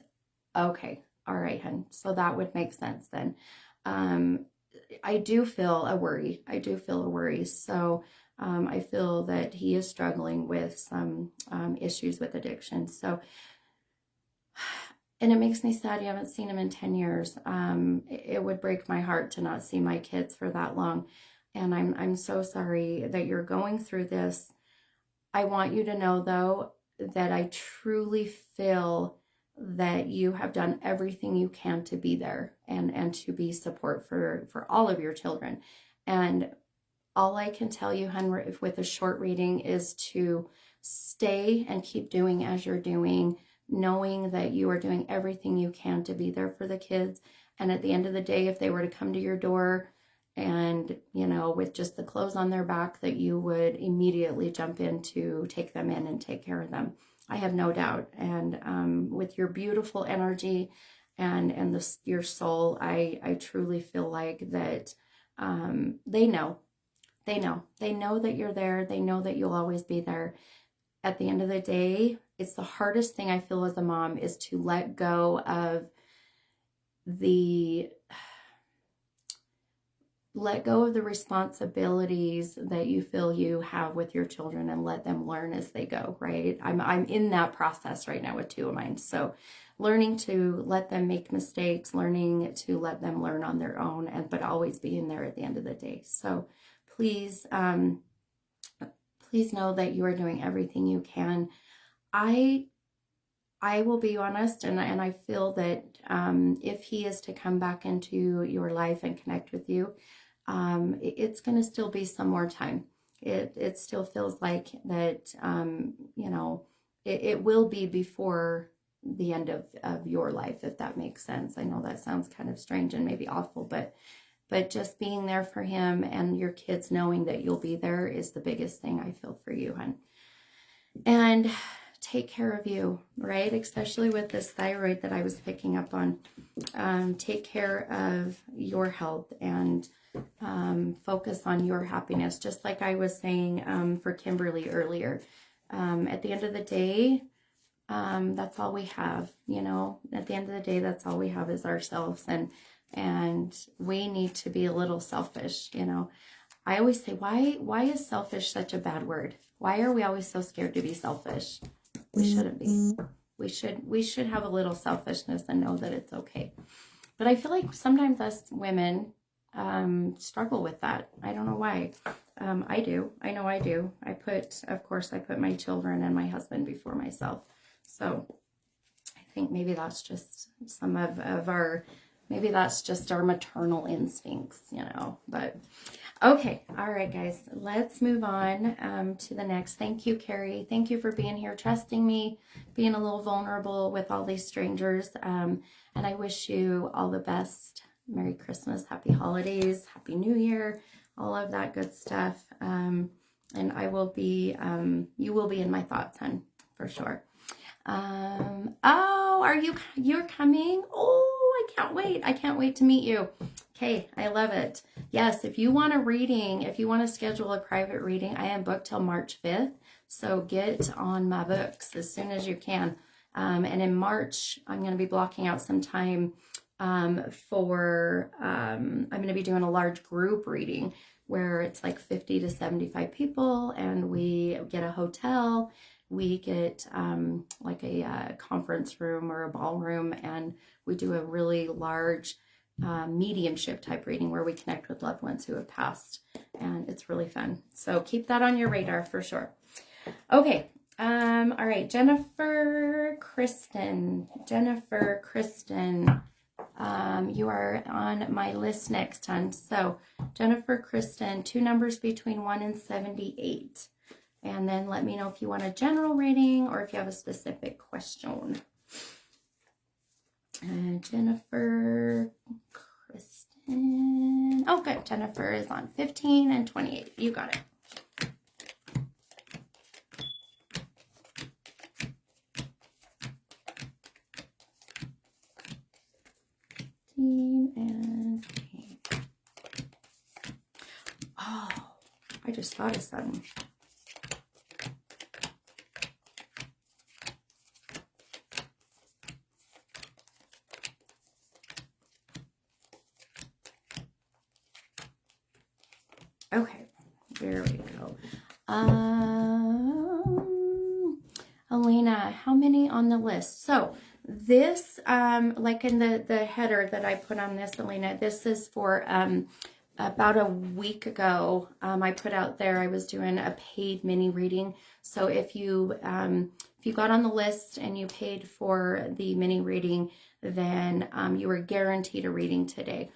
Okay. All right, hun. So that would make sense then. I do feel a worry. So I feel that he is struggling with some issues with addiction. So, and it makes me sad. You haven't seen him in 10 years. It would break my heart to not see my kids for that long. And I'm so sorry that you're going through this. I want you to know, though, that I truly feel that you have done everything you can to be there and to be support for all of your children. And all I can tell you, hun, with a short reading is to stay and keep doing as you're doing, knowing that you are doing everything you can to be there for the kids. And at the end of the day, if they were to come to your door and, with just the clothes on their back, that you would immediately jump in to take them in and take care of them. I have no doubt. And with your beautiful energy and your soul, I truly feel like that they know that you're there. They know that you'll always be there. At the end of the day, it's the hardest thing I feel as a mom is to let go of the let go of the responsibilities that you feel you have with your children and let them learn as they go, right? I'm in that process right now with two of mine. So learning to let them make mistakes, learning to let them learn on their own, but always being there at the end of the day. So please, please know that you are doing everything you can. I will be honest, and I feel that if he is to come back into your life and connect with you, it's going to still be some more time. It still feels like that, you know, it will be before the end of your life, if that makes sense. I know that sounds kind of strange and maybe awful, but just being there for him and your kids knowing that you'll be there is the biggest thing I feel for you, hon. And take care of you, right? Especially with this thyroid that I was picking up on. Take care of your health and focus on your happiness. Just like I was saying for Kimberly earlier. At the end of the day, that's all we have, you know. At the end of the day, that's all we have is ourselves, and we need to be a little selfish, you know. I always say, why is selfish such a bad word? Why are we always so scared to be selfish? We shouldn't be. We should have a little selfishness and know that it's okay. But I feel like sometimes us women struggle with that. I don't know why. I do. I know I do. Of course, I put my children and my husband before myself. So I think maybe that's just some of our, maybe that's just our maternal instincts, you know. But okay. All right, guys, let's move on to the next. Thank you, Carrie. Thank you for being here, trusting me, being a little vulnerable with all these strangers. And I wish you all the best. Merry Christmas, Happy Holidays, Happy New Year, all of that good stuff. And I will be, you will be in my thoughts, hon, for sure. Oh, you're coming? Oh, I can't wait. I can't wait to meet you. Okay, I love it. Yes, if you want a reading, if you want to schedule a private reading, I am booked till March 5th. So get on my books as soon as you can. And in March, I'm going to be blocking out some time I'm going to be doing a large group reading where it's like 50 to 75 people, and we get a hotel. We get like a conference room or a ballroom, and we do a really large mediumship type reading where we connect with loved ones who have passed, and it's really fun. So keep that on your radar for sure. Okay. All right. Jennifer Kristen, you are on my list next, hon. So Jennifer Kristen, 2 numbers between 1 and 78. And then let me know if you want a general reading or if you have a specific question. Jennifer Kristen. Oh, good. Jennifer is on 15 and 28. You got it. And 28. Oh, I just thought of something. Okay, there we go. Elena, how many on the list? So this, like in the header that I put on this, Elena, this is for about a week ago. I put out there I was doing a paid mini reading. So if you got on the list and you paid for the mini reading, then you were guaranteed a reading today.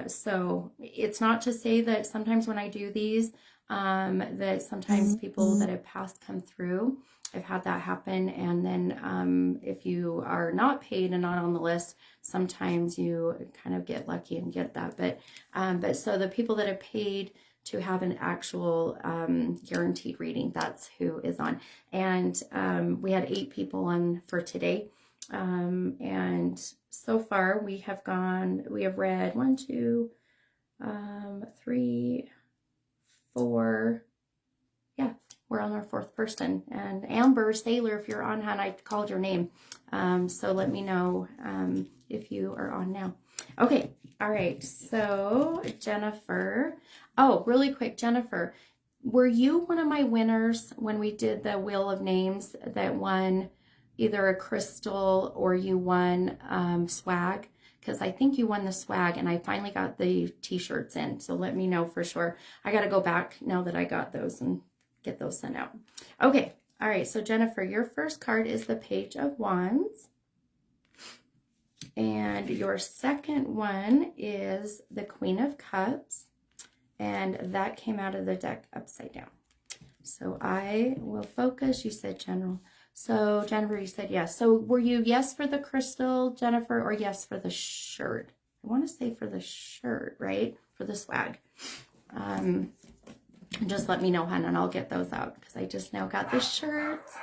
So it's not to say that sometimes when I do these, that sometimes people that have passed come through. I've had that happen. And then if you are not paid and not on the list, sometimes you kind of get lucky and get that. But so the people that have paid to have an actual guaranteed reading, that's who is on. And we had 8 people on for today. And so far we have read 1, 2, 3, 4. Yeah, we're on our 4th person. And Amber Sailor, if you're on, hon, I called your name. So let me know if you are on now. Okay, All right, so Jennifer. Oh, really quick, Jennifer, were you one of my winners when we did the Wheel of Names that won either a crystal or you won swag? Because I think you won the swag and I finally got the t-shirts in. So let me know for sure. I got to go back now that I got those and get those sent out. Okay. All right. So Jennifer, your first card is the Page of Wands. And your second one is the Queen of Cups. And that came out of the deck upside down. So I will focus. You said general. So Jennifer, you said yes. So were you yes for the crystal, Jennifer, or yes for the shirt? I want to say for the shirt, right? For the swag. Just let me know, hon, and I'll get those out because I just now got the shirts.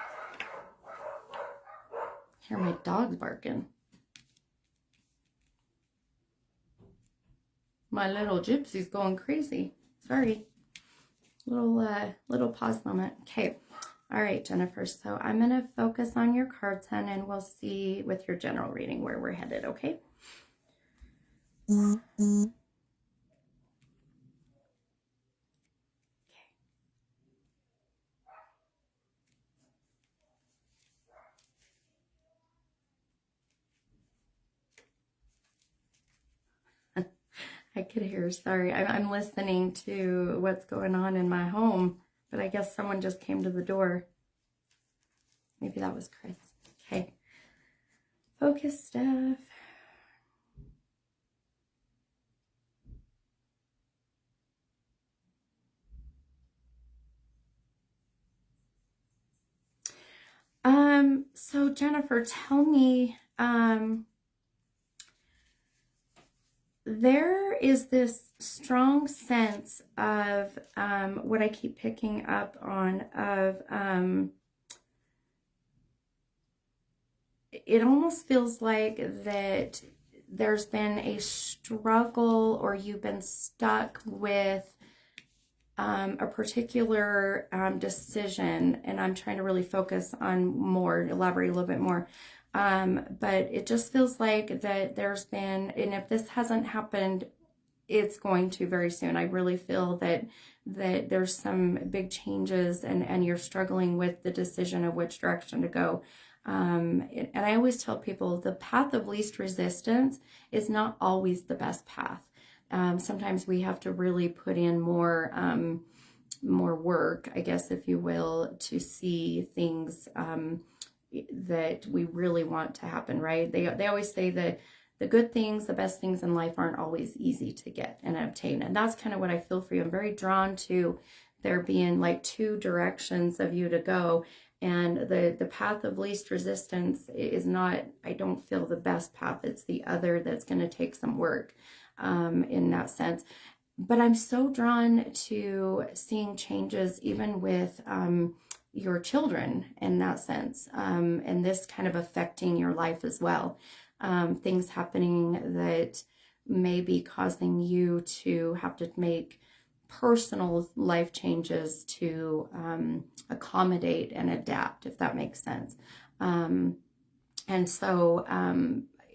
Hear my dog's barking. My little gypsy's going crazy. Sorry. Little pause moment. Okay. All right, Jennifer. So I'm going to focus on your cards, hon, and we'll see with your general reading where we're headed, okay? I could hear, sorry. I'm listening to what's going on in my home, but I guess someone just came to the door. Maybe that was Chris. Okay. Focus, Steph. So Jennifer, tell me, there is this strong sense of what I keep picking up on of it almost feels like that there's been a struggle or you've been stuck with a particular decision, and I'm trying to really focus on more, elaborate a little bit more. But it just feels like that there's been, and if this hasn't happened, it's going to very soon. I really feel that there's some big changes and you're struggling with the decision of which direction to go. And I always tell people the path of least resistance is not always the best path. Sometimes we have to really put in more work, I guess, if you will, to see things that we really want to happen, right? They always say that the good things, the best things in life aren't always easy to get and obtain. And that's kind of what I feel for you. I'm very drawn to there being like two directions of you to go. And the path of least resistance is not, I don't feel, the best path. It's the other that's going to take some work in that sense. But I'm so drawn to seeing changes even with your children in that sense, and this kind of affecting your life as well. Things happening that may be causing you to have to make personal life changes to accommodate and adapt, if that makes sense. And so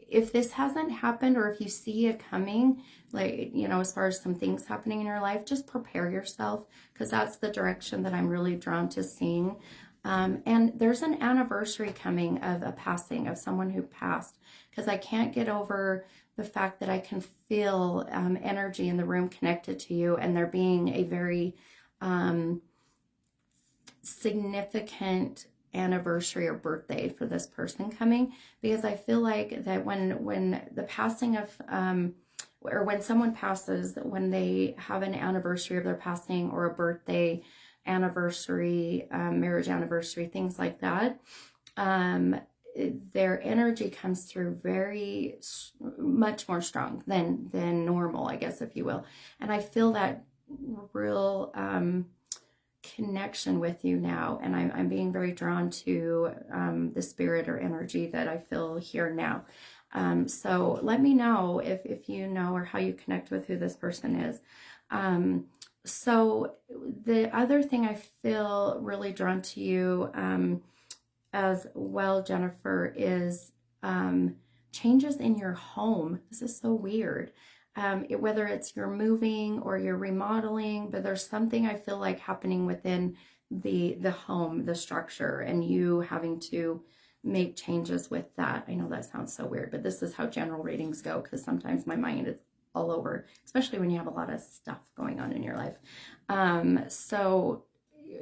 if this hasn't happened, or if you see it coming, like, you know, as far as some things happening in your life, just prepare yourself, because that's the direction that I'm really drawn to seeing. And there's an anniversary coming of a passing of someone who passed, because I can't get over the fact that I can feel energy in the room connected to you, and there being a very significant anniversary or birthday for this person coming, because I feel like that when the passing of or when someone passes, when they have an anniversary of their passing or a birthday anniversary, marriage anniversary, things like that, their energy comes through very much more strong than normal, I guess, if you will. And I feel that real connection with you now, and I'm being very drawn to the spirit or energy that I feel here now. So let me know if you know, or how you connect with who this person is. So the other thing I feel really drawn to you as well, Jennifer, is changes in your home. This is so weird. whether it's you're moving or you're remodeling, but there's something I feel like happening within the home, the structure, and you having to make changes with that. I know that sounds so weird, but this is how general readings go, because sometimes my mind is all over, especially when you have a lot of stuff going on in your life. So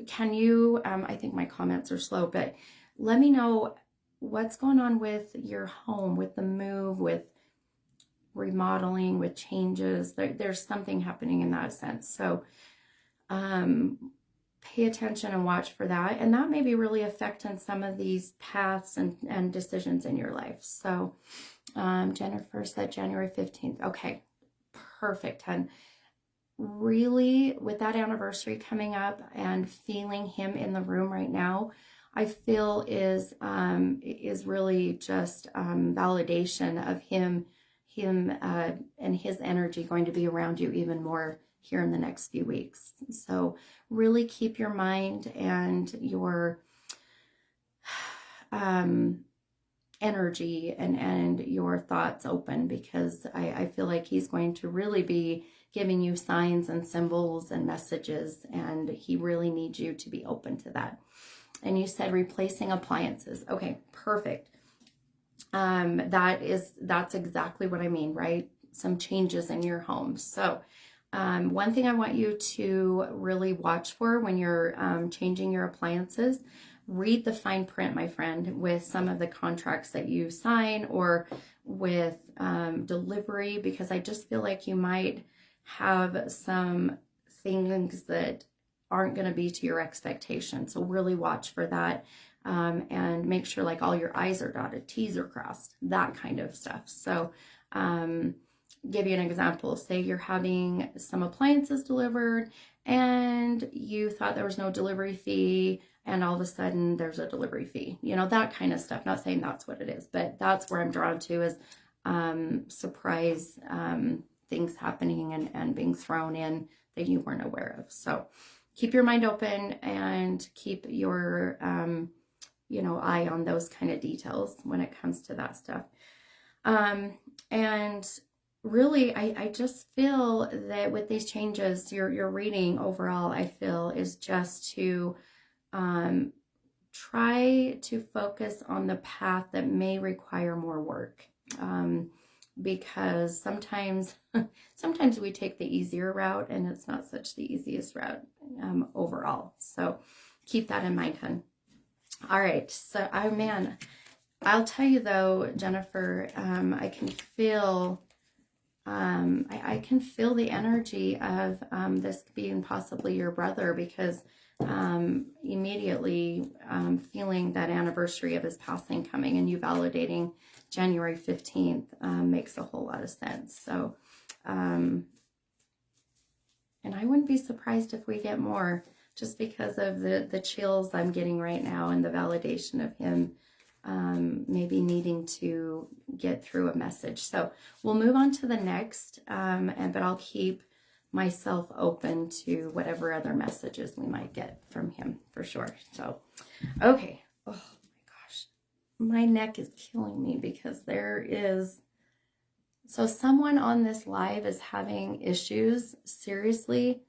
can you, I think my comments are slow, but let me know what's going on with your home, with the move, with remodeling, with changes. There's something happening in that sense. So pay attention and watch for that. And that may be really affecting some of these paths and decisions in your life. So Jennifer said January 15th. Okay, perfect, hun. Really, with that anniversary coming up and feeling him in the room right now, I feel is really just validation of him and his energy going to be around you even more here in the next few weeks. So really keep your mind and your energy and your thoughts open, because I feel like he's going to really be giving you signs and symbols and messages, and he really needs you to be open to that. And you said replacing appliances. Okay, perfect. That's exactly what I mean, right? Some changes in your home. So one thing I want you to really watch for when you're changing your appliances, read the fine print, my friend, with some of the contracts that you sign or with delivery, because I just feel like you might have some things that aren't going to be to your expectation. So really watch for that, and make sure like all your I's are dotted, T's are crossed, that kind of stuff. So give you an example. Say you're having some appliances delivered and you thought there was no delivery fee, and all of a sudden there's a delivery fee, you know, that kind of stuff. Not saying that's what it is, but that's where I'm drawn to, is surprise things happening and being thrown in that you weren't aware of. So keep your mind open and keep your eye on those kind of details when it comes to that stuff. And really, I just feel that with these changes, your reading overall, I feel, is just to try to focus on the path that may require more work. Because sometimes we take the easier route, and it's not such the easiest route overall. So keep that in mind, hun. All right. So, I'll tell you though, Jennifer, I can feel I can feel the energy of this being possibly your brother, because immediately feeling that anniversary of his passing coming and you validating January 15th makes a whole lot of sense. So, and I wouldn't be surprised if we get more, just because of the chills I'm getting right now and the validation of him maybe needing to get through a message. So we'll move on to the next, but I'll keep myself open to whatever other messages we might get from him for sure. So, okay. Oh my gosh. My neck is killing me, because so someone on this live is having issues. Seriously,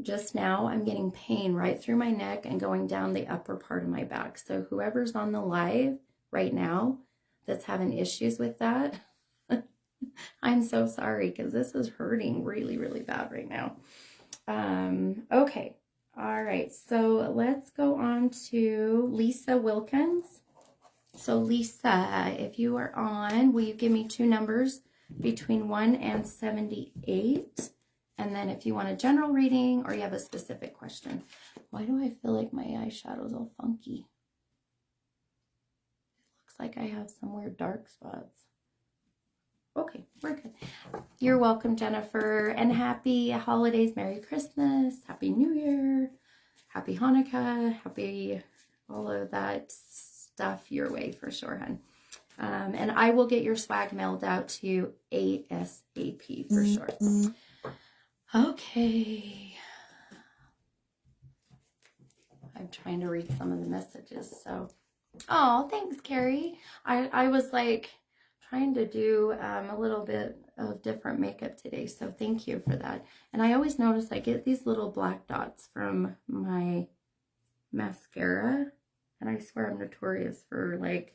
just now I'm getting pain right through my neck and going down the upper part of my back. So whoever's on the live right now that's having issues with that, I'm so sorry, because this is hurting really, really bad right now. Okay. All right. So let's go on to Lisa Wilkins. So Lisa, if you are on, will you give me two numbers between 1 and 78? And then if you want a general reading or you have a specific question. Why do I feel like my eyeshadow's all funky? It looks like I have some weird dark spots. Okay, we're good. You're welcome, Jennifer. And happy holidays. Merry Christmas. Happy New Year. Happy Hanukkah. Happy all of that stuff your way for sure, hon. And I will get your swag mailed out to you ASAP for sure. Okay. I'm trying to read some of the messages. So, oh, thanks, Carrie. I was like trying to do a little bit of different makeup today, so thank you for that. And I always notice I get these little black dots from my mascara, and I swear I'm notorious for like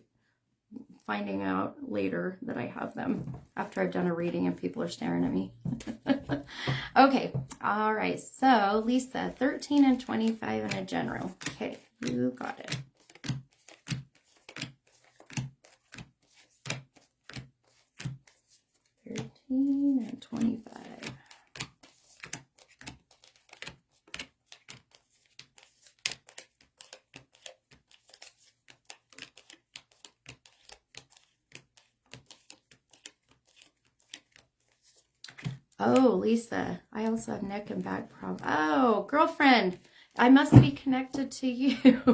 finding out later that I have them after I've done a reading and people are staring at me. Okay, all right, so Lisa, 13 and 25 in a general. Okay, you got it. And 25. Oh, Lisa, I also have neck and back problem. Oh, girlfriend, I must be connected to you.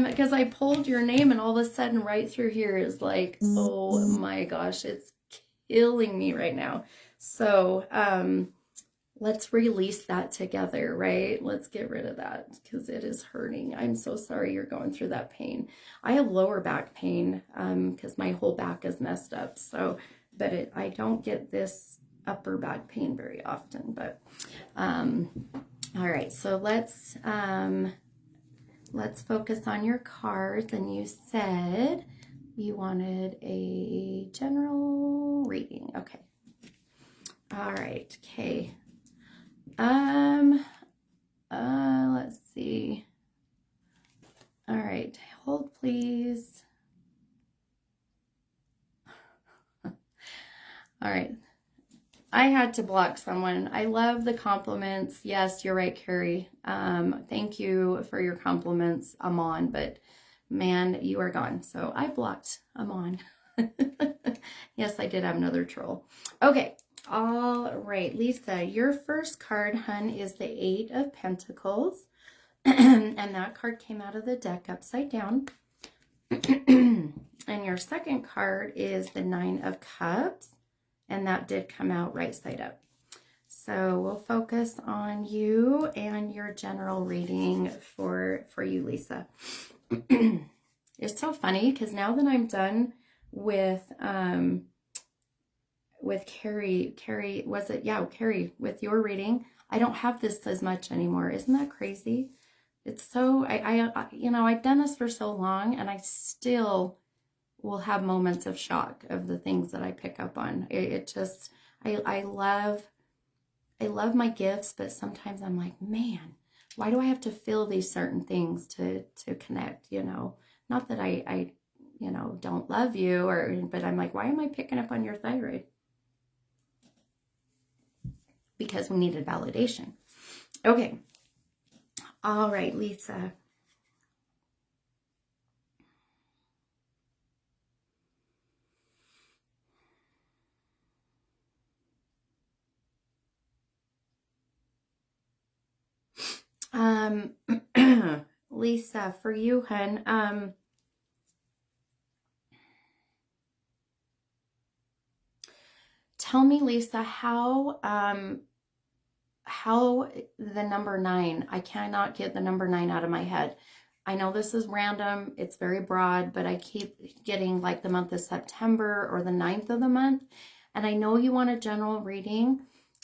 Because I pulled your name and all of a sudden right through here is like, oh my gosh, it's killing me right now. So let's release that together, right? Let's get rid of that because it is hurting. I'm so sorry you're going through that pain. I have lower back pain because my whole back is messed up. So, but I don't get this upper back pain very often. But all right, so let's focus on your cards. And you said you wanted a general reading. Okay. All right. Okay. Let's see. All right. Hold, please. All right. I had to block someone. I love the compliments. Yes, you're right, Carrie. Thank you for your compliments, Amon, but man, you are gone. So I blocked Amon. Yes, I did have another troll. Okay. All right, Lisa, your first card, hun, is the 8 of Pentacles. And that card came out of the deck upside down. And your second card is the 9 of Cups. And that did come out right side up. So we'll focus on you and your general reading for you, Lisa. It's so funny because now that I'm done with Carrie, was it? Yeah, Carrie, with your reading, I don't have this as much anymore. Isn't that crazy? It's so, you know, I've done this for so long and I still will have moments of shock of the things that I pick up on. It just, I love my gifts, but sometimes I'm like, man, why do I have to feel these certain things to connect, you know? Not that I you know, don't love you, but I'm like, why am I picking up on your thyroid? Because we needed validation. Okay. All right, Lisa. Lisa, for you, hun, tell me, Lisa, how the number 9, I cannot get the number 9 out of my head. I know this is random, it's very broad, but I keep getting like the month of September or the 9th of the month. And I know you want a general reading,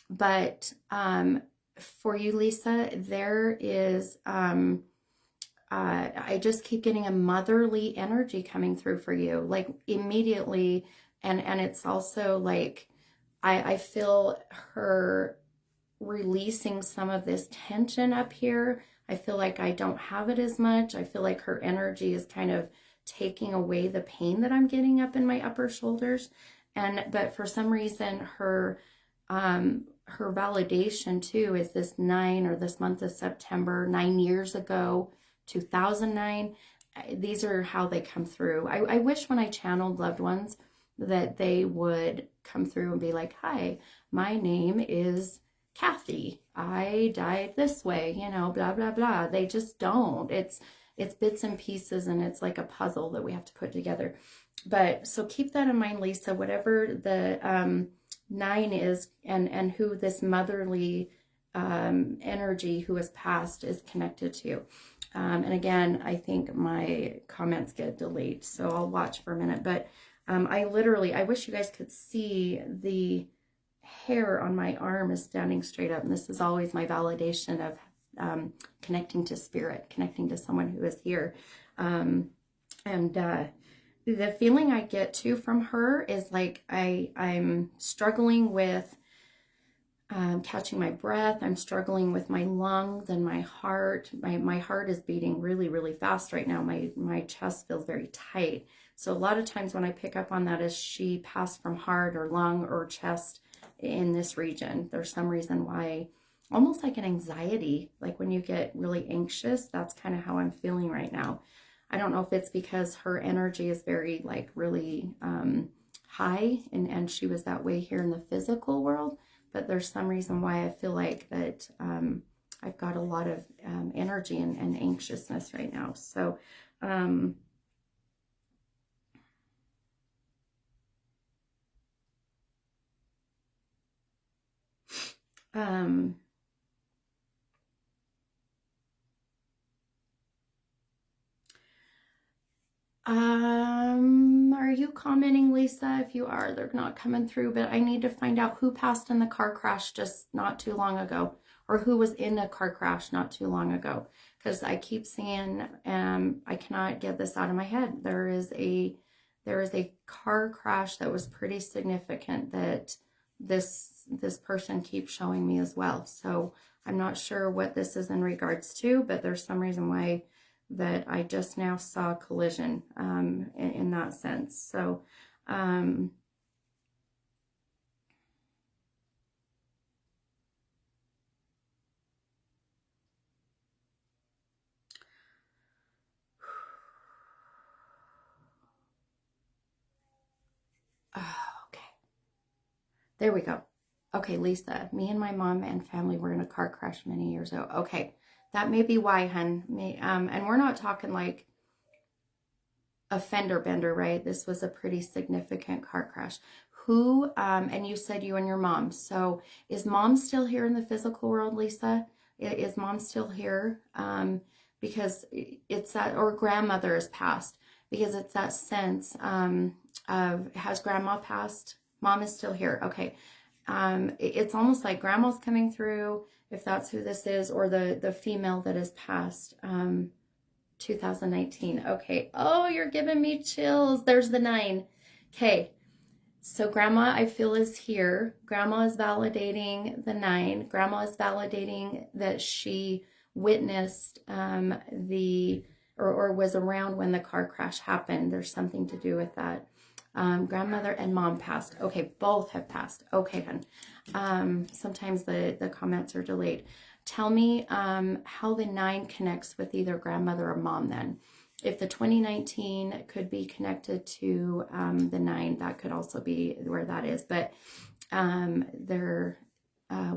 but for you, Lisa, there is, I just keep getting a motherly energy coming through for you, like immediately. And it's also like, I feel her releasing some of this tension up here. I feel like I don't have it as much. I feel like her energy is kind of taking away the pain that I'm getting up in my upper shoulders. But for some reason, her validation too is this 9, or this month of September, 9 years ago, 2009. These are how they come through. I wish when I channeled loved ones that they would come through and be like, hi, my name is Kathy. I died this way, you know, blah, blah, blah. They just don't. It's bits and pieces, and it's like a puzzle that we have to put together. But so keep that in mind, Lisa, whatever the 9 is, and who this motherly energy who has passed is connected to. And again, I think my comments get delayed, so I'll watch for a minute. But I wish you guys could see the hair on my arm is standing straight up. And this is always my validation of connecting to spirit, connecting to someone who is here. And the feeling I get too from her is like I'm struggling with catching my breath. I'm struggling with my lungs and my heart. My heart is beating really, really fast right now. My chest feels very tight. So a lot of times when I pick up on that, as she passed from heart or lung or chest in this region, there's some reason why, almost like an anxiety, like when you get really anxious, that's kind of how I'm feeling right now. I don't know if it's because her energy is very like really high and she was that way here in the physical world, but there's some reason why I feel like that I've got a lot of energy and anxiousness right now. So are you commenting, Lisa? If you are, they're not coming through, but I need to find out who passed in the car crash just not too long ago, or who was in a car crash not too long ago, because I keep seeing, I cannot get this out of my head. There is a car crash that was pretty significant that this person keeps showing me as well. So I'm not sure what this is in regards to, but there's some reason why that I just now saw a collision in that sense. So okay, there we go. Okay, Lisa, me and my mom and family were in a car crash many years ago. Okay, that may be why, hun. And we're not talking like a fender bender, right? This was a pretty significant car crash. Who, and you said you and your mom. So is mom still here in the physical world, Lisa? Is mom still here? Because it's that, or grandmother has passed, because it's that sense of, has grandma passed? Mom is still here. Okay. It's almost like grandma's coming through, if that's who this is, or the female that has passed. 2019. Okay. Oh, you're giving me chills. There's the 9. Okay. So grandma, I feel, is here. Grandma is validating the 9. Grandma is validating that she witnessed or was around when the car crash happened. There's something to do with that. Grandmother and mom passed. Okay, both have passed. Okay, hun. Sometimes the comments are delayed. Tell me how the 9 connects with either grandmother or mom then. If the 2019 could be connected to the 9, that could also be where that is. But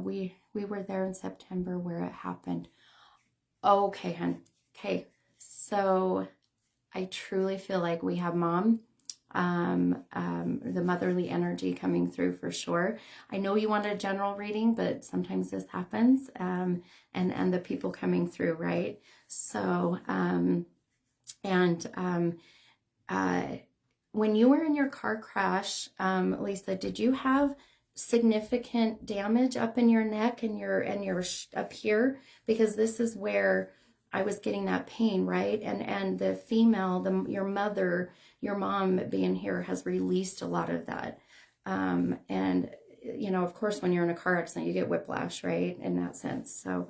we were there in September where it happened. Okay, hun. Okay, so I truly feel like we have mom. The motherly energy coming through for sure. I know you want a general reading, but sometimes this happens, and the people coming through, right? So, when you were in your car crash, Lisa, did you have significant damage up in your neck and your up here? Because this is where I was getting that pain, right? And the female, your mother, your mom being here has released a lot of that. And, you know, of course, when you're in a car accident, you get whiplash, right? In that sense. So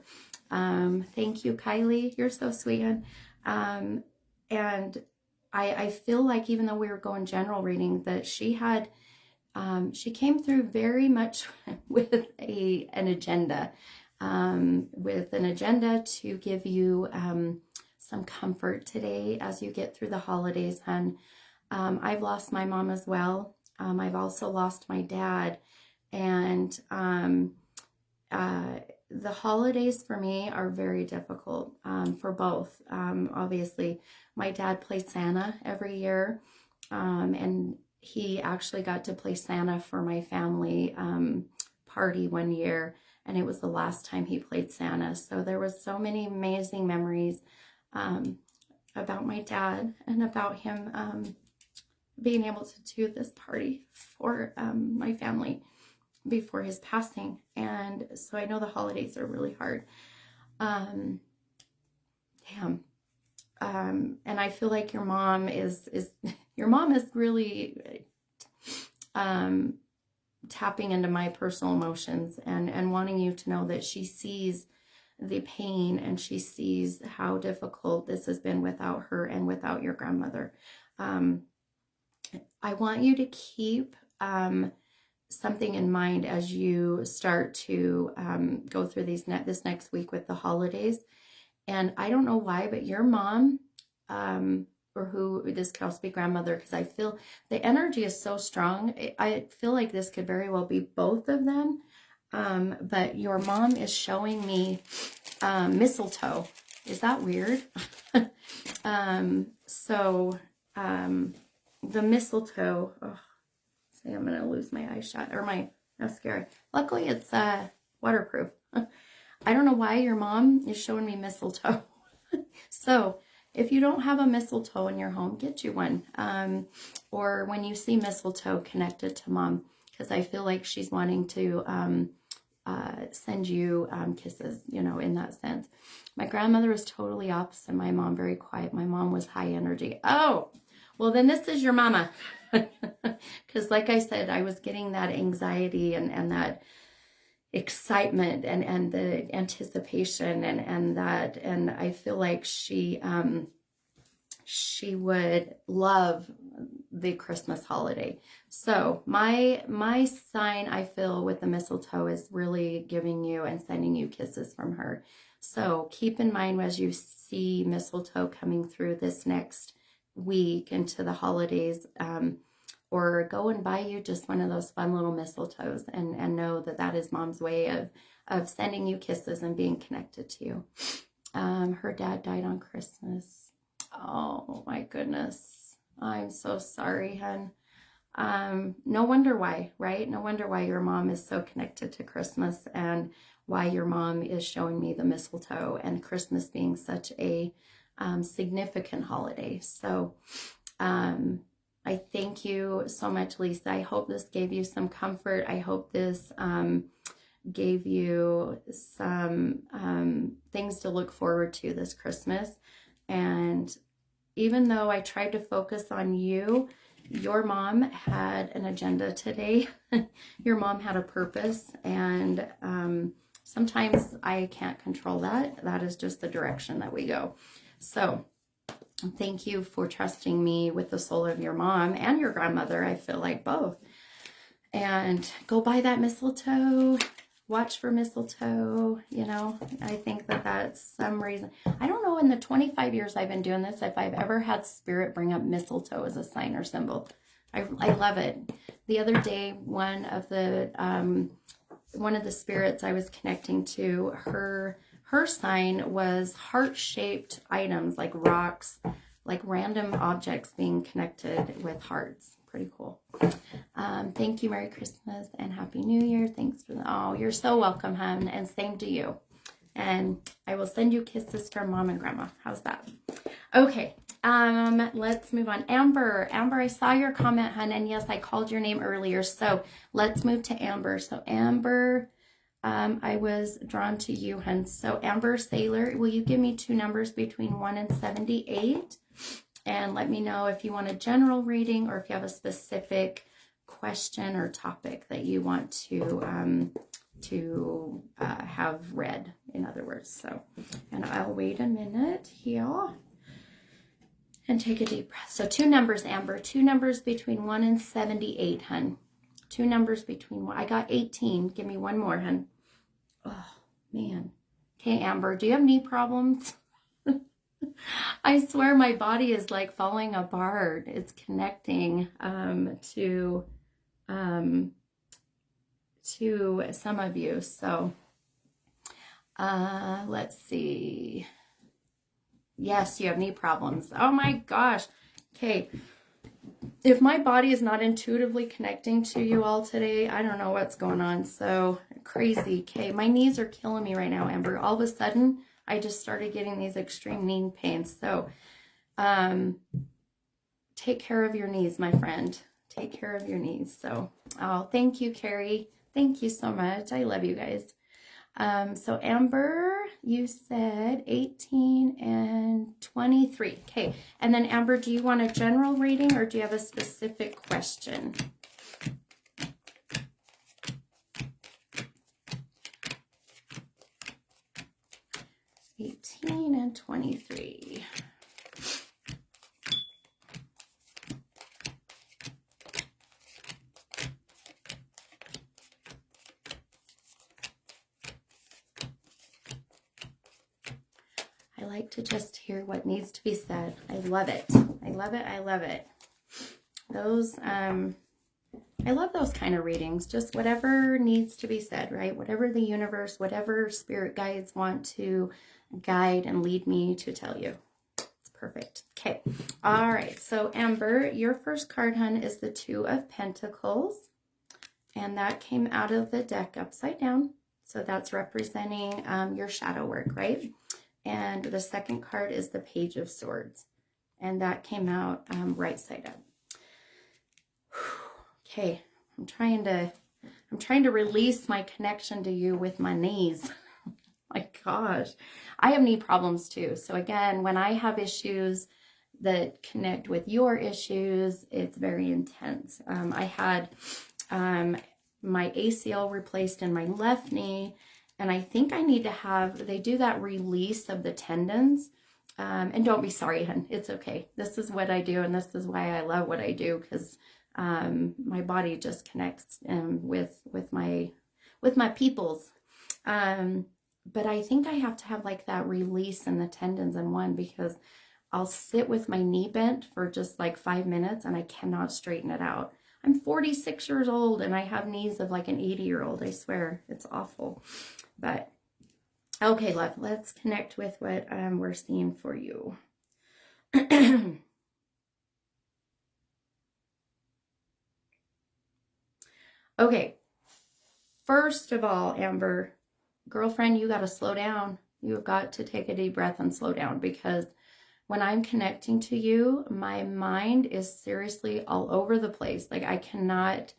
thank you, Kylie. You're so sweet. And I feel like even though we were going general reading, that she had, she came through very much with an agenda. With an agenda to give you some comfort today as you get through the holidays. And I've lost my mom as well. I've also lost my dad. And the holidays for me are very difficult for both. Obviously, my dad plays Santa every year. And he actually got to play Santa for my family party one year. And it was the last time he played Santa. So there was so many amazing memories about my dad and about him being able to do this party for my family before his passing. And so I know the holidays are really hard. Damn. And I feel like your mom is really tapping into my personal emotions and wanting you to know that she sees the pain and she sees how difficult this has been without her and without your grandmother. I want you to keep something in mind as you start to go through this next week with the holidays. And I don't know why, but your mom, or who this could also be grandmother, because I feel the energy is so strong. I feel like this could very well be both of them. But your mom is showing me mistletoe. Is that weird? The mistletoe, oh, see, I'm going to lose my eyeshot, or my mascara. Luckily, it's waterproof. I don't know why your mom is showing me mistletoe. So if you don't have a mistletoe in your home, get you one. Or when you see mistletoe, connect it to mom, because I feel like she's wanting to send you kisses, in that sense. My grandmother was totally opposite. My mom, very quiet. My mom was high energy. Oh, well, then this is your mama. Because like I said, I was getting that anxiety and that excitement and the anticipation and I feel like she would love the Christmas holiday. So my sign, I feel, with the mistletoe is really giving you and sending you kisses from her. So keep in mind as you see mistletoe coming through this next week into the holidays, or go and buy you just one of those fun little mistletoes and know that that is mom's way of sending you kisses and being connected to you. Her dad died on Christmas. Oh my goodness. I'm so sorry, hun. No wonder why, right? No wonder why your mom is so connected to Christmas and why your mom is showing me the mistletoe and Christmas being such a significant holiday. So, I thank you so much, Lisa. I hope this gave you some comfort. I hope this gave you some things to look forward to this Christmas. And even though I tried to focus on you, your mom had an agenda today. Your mom had a purpose, and sometimes I can't control that. That is just the direction that we go. So thank you for trusting me with the soul of your mom and your grandmother. I feel like both. And go buy that mistletoe. Watch for mistletoe. I think that that's some reason. I don't know, in the 25 years I've been doing this, if I've ever had spirit bring up mistletoe as a sign or symbol. I love it. The other day, one of the spirits I was connecting to, her sign was heart-shaped items, like rocks, like random objects being connected with hearts. Pretty cool. Thank you. Merry Christmas and Happy New Year. Thanks for oh, you're so welcome, hon, and same to you. And I will send you kisses from mom and grandma. How's that? Okay. Let's move on. Amber, I saw your comment, hon, and yes, I called your name earlier. So let's move to Amber. So Amber, I was drawn to you, hun. So Amber Sailor, will you give me two numbers between 1 and 78? And let me know if you want a general reading or if you have a specific question or topic that you want to have read, in other words. So, and I'll wait a minute here and take a deep breath. So two numbers, Amber, two numbers between 1 and 78, hun. Two numbers between I got 18. Give me one more, hun. Oh, man. Okay, Amber, do you have knee problems? I swear my body is like falling apart. It's connecting to some of you. So let's see. Yes, you have knee problems. Oh my gosh. Okay. If my body is not intuitively connecting to you all today, I don't know what's going on. So crazy. Okay. My knees are killing me right now, Amber. All of a sudden, I just started getting these extreme knee pains. So take care of your knees, my friend. Take care of your knees. So, oh, thank you, Carrie. Thank you so much. I love you guys. So Amber, you said 18 and 23. Okay. And then Amber, do you want a general reading or do you have a specific question? And 23. I like to just hear what needs to be said. I love it. I love it. I love it. Those, I love those kind of readings. Just whatever needs to be said, right? Whatever the universe, whatever spirit guides want to guide and lead me to tell you. It's perfect. Okay. All right. So Amber, your first card, hun, is the Two of Pentacles. And that came out of the deck upside down. So that's representing your shadow work, right? And the second card is the Page of Swords. And that came out right side up. Okay. I'm trying to release my connection to you with my knees. My gosh. I have knee problems too. So again, when I have issues that connect with your issues, it's very intense. I had my ACL replaced in my left knee, and I think I need to have, they do that release of the tendons. And don't be sorry, hun. It's okay. This is what I do, and this is why I love what I do, because my body just connects with my peoples. But I think I have to have like that release in the tendons in one, because I'll sit with my knee bent for just like 5 minutes and I cannot straighten it out. I'm 46 years old and I have knees of like an 80-year-old. I swear, it's awful. But okay, love, let's connect with what we're seeing for you. Okay, first of all, Amber, girlfriend, you got to slow down. You've got to take a deep breath and slow down, because when I'm connecting to you, my mind is seriously all over the place. Like I cannot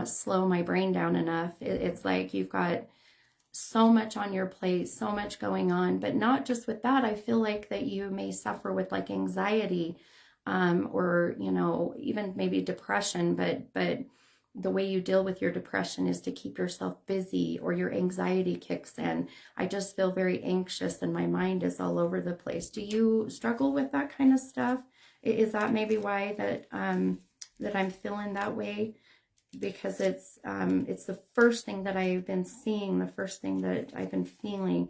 slow my brain down enough. It's like you've got so much on your plate, so much going on, but not just with that. I feel like that you may suffer with like anxiety, or, you know, even maybe depression, but the way you deal with your depression is to keep yourself busy, or your anxiety kicks in. I just feel very anxious and my mind is all over the place. Do you struggle with that kind of stuff? Is that maybe why that I'm feeling that way? Because it's the first thing that I've been seeing, the first thing that I've been feeling,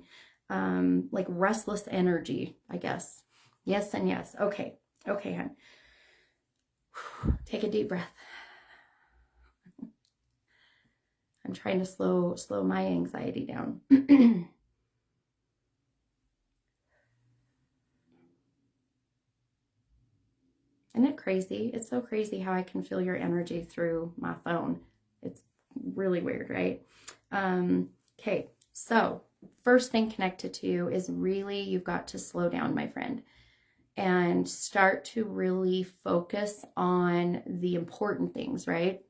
like restless energy, I guess. Yes and yes. Okay. Okay, hon. Take a deep breath. I'm trying to slow my anxiety down. Isn't it crazy? It's so crazy how I can feel your energy through my phone. It's really weird, right? Okay, so first thing connected to you is really, you've got to slow down, my friend, and start to really focus on the important things, right?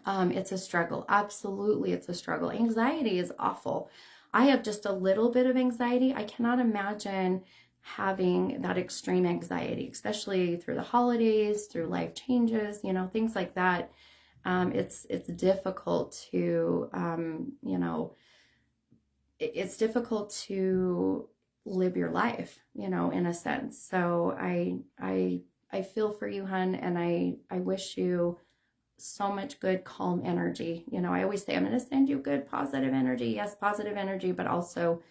It's a struggle. Absolutely, it's a struggle. Anxiety is awful. I have just a little bit of anxiety. I cannot imagine having that extreme anxiety, especially through the holidays, through life changes, you know, things like that. It's difficult to, you know, it's difficult to live your life, you know, in a sense. So I feel for you, hun, and I wish you so much good, calm energy. You know, I always say, I'm going to send you good, positive energy. Yes, positive energy, but also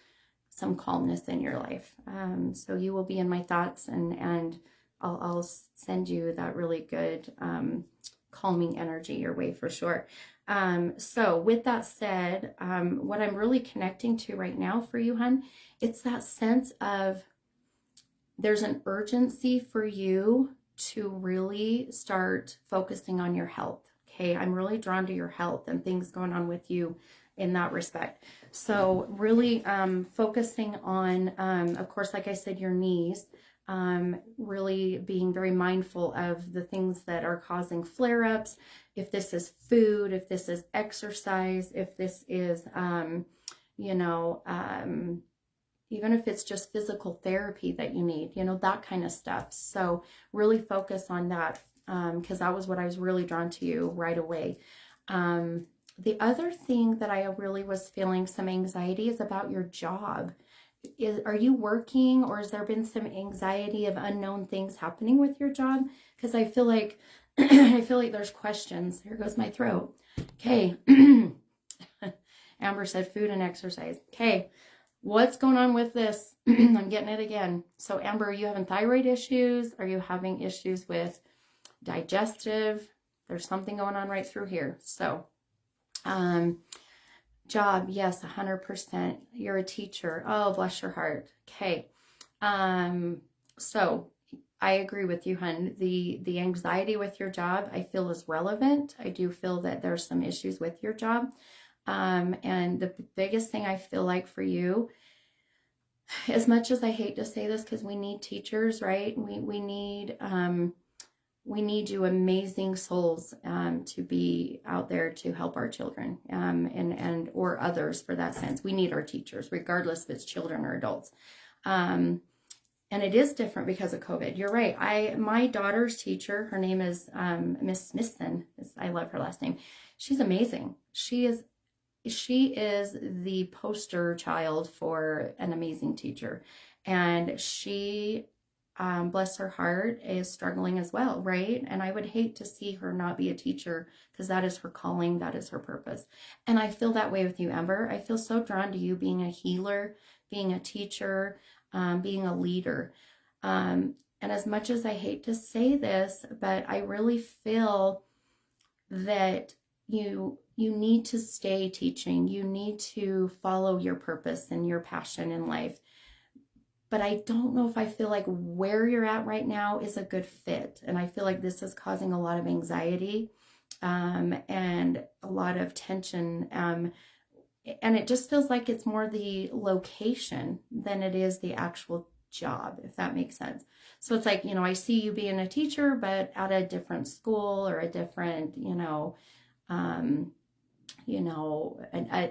some calmness in your life. So you will be in my thoughts, and I'll send you that really good, calming energy your way for sure. So with that said, what I'm really connecting to right now for you, hun, it's that sense of there's an urgency for you to really start focusing on your health. Okay, I'm really drawn to your health and things going on with you in that respect. So really focusing on, of course, like I said, your knees, really being very mindful of the things that are causing flare-ups. If this is food, if this is exercise, if this is, you know, even if it's just physical therapy that you need, you know, that kind of stuff. So really focus on that, because that was what I was really drawn to you right away. The other thing that I really was feeling some anxiety is about your job. Are you working, or has there been some anxiety of unknown things happening with your job? Because I feel like I feel like there's questions. Here goes my throat. Okay. Amber said food and exercise. Okay. What's going on with this? I'm getting it again. So Amber, are you having thyroid issues? Are you having issues with digestive? There's something going on right through here. So, job, yes, 100%. You're a teacher. Oh, bless your heart. Okay. So I agree with you, hun. The anxiety with your job, I feel is relevant. I do feel that there's some issues with your job. And the biggest thing I feel like for you, as much as I hate to say this, because we need teachers, right? We need you amazing souls to be out there to help our children, and or others for that sense. We need our teachers, regardless if it's children or adults. And it is different because of COVID. You're right. My daughter's teacher, her name is Miss Smithson. I love her last name. She's amazing. She is the poster child for an amazing teacher. And she, bless her heart, is struggling as well, right? And I would hate to see her not be a teacher, because that is her calling, that is her purpose. And I feel that way with you, Amber. I feel so drawn to you being a healer, being a teacher, being a leader. And as much as I hate to say this, but I really feel that you need to stay teaching. You need to follow your purpose and your passion in life. But I don't know if I feel like where you're at right now is a good fit. And I feel like this is causing a lot of anxiety, and a lot of tension. And it just feels like it's more the location than it is the actual job, if that makes sense. So it's like, you know, I see you being a teacher, but at a different school or a different,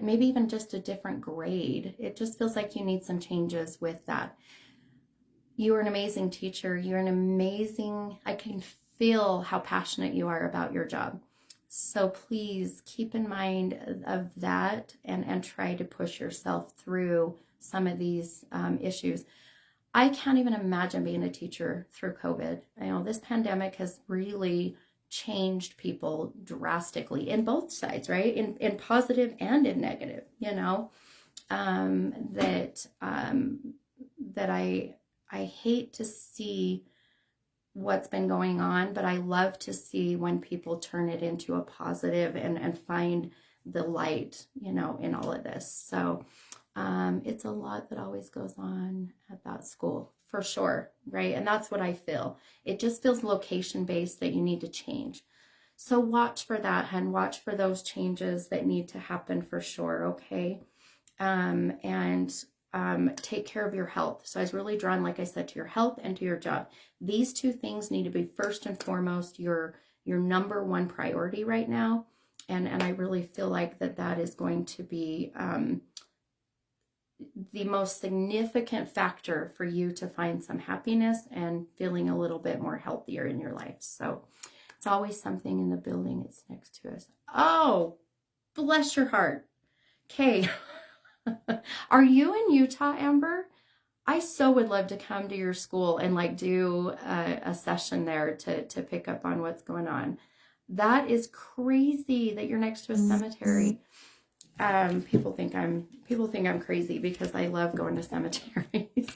maybe even just a different grade. It just feels like you need some changes with that. You are an amazing teacher. I can feel how passionate you are about your job. So please keep in mind of that, and try to push yourself through some of these issues. I can't even imagine being a teacher through COVID. I know this pandemic has really changed people drastically in both sides, right? In positive and in negative, that I hate to see what's been going on, but I love to see when people turn it into a positive and find the light, in all of this. So it's a lot that always goes on at that school, for sure, right? And that's what I feel. It just feels location-based that you need to change. So watch for that, hun. Watch for those changes that need to happen for sure, okay? Take care of your health. So I was really drawn, like I said, to your health and to your job. These two things need to be first and foremost your number one priority right now. And I really feel like that is going to be the most significant factor for you to find some happiness and feeling a little bit more healthier in your life. So it's always something in the building. It's next to us. Oh, bless your heart. Okay. Are you in Utah, Amber? I so would love to come to your school and do a session there to pick up on what's going on. That is crazy that you're next to a cemetery. People think I'm crazy because I love going to cemeteries.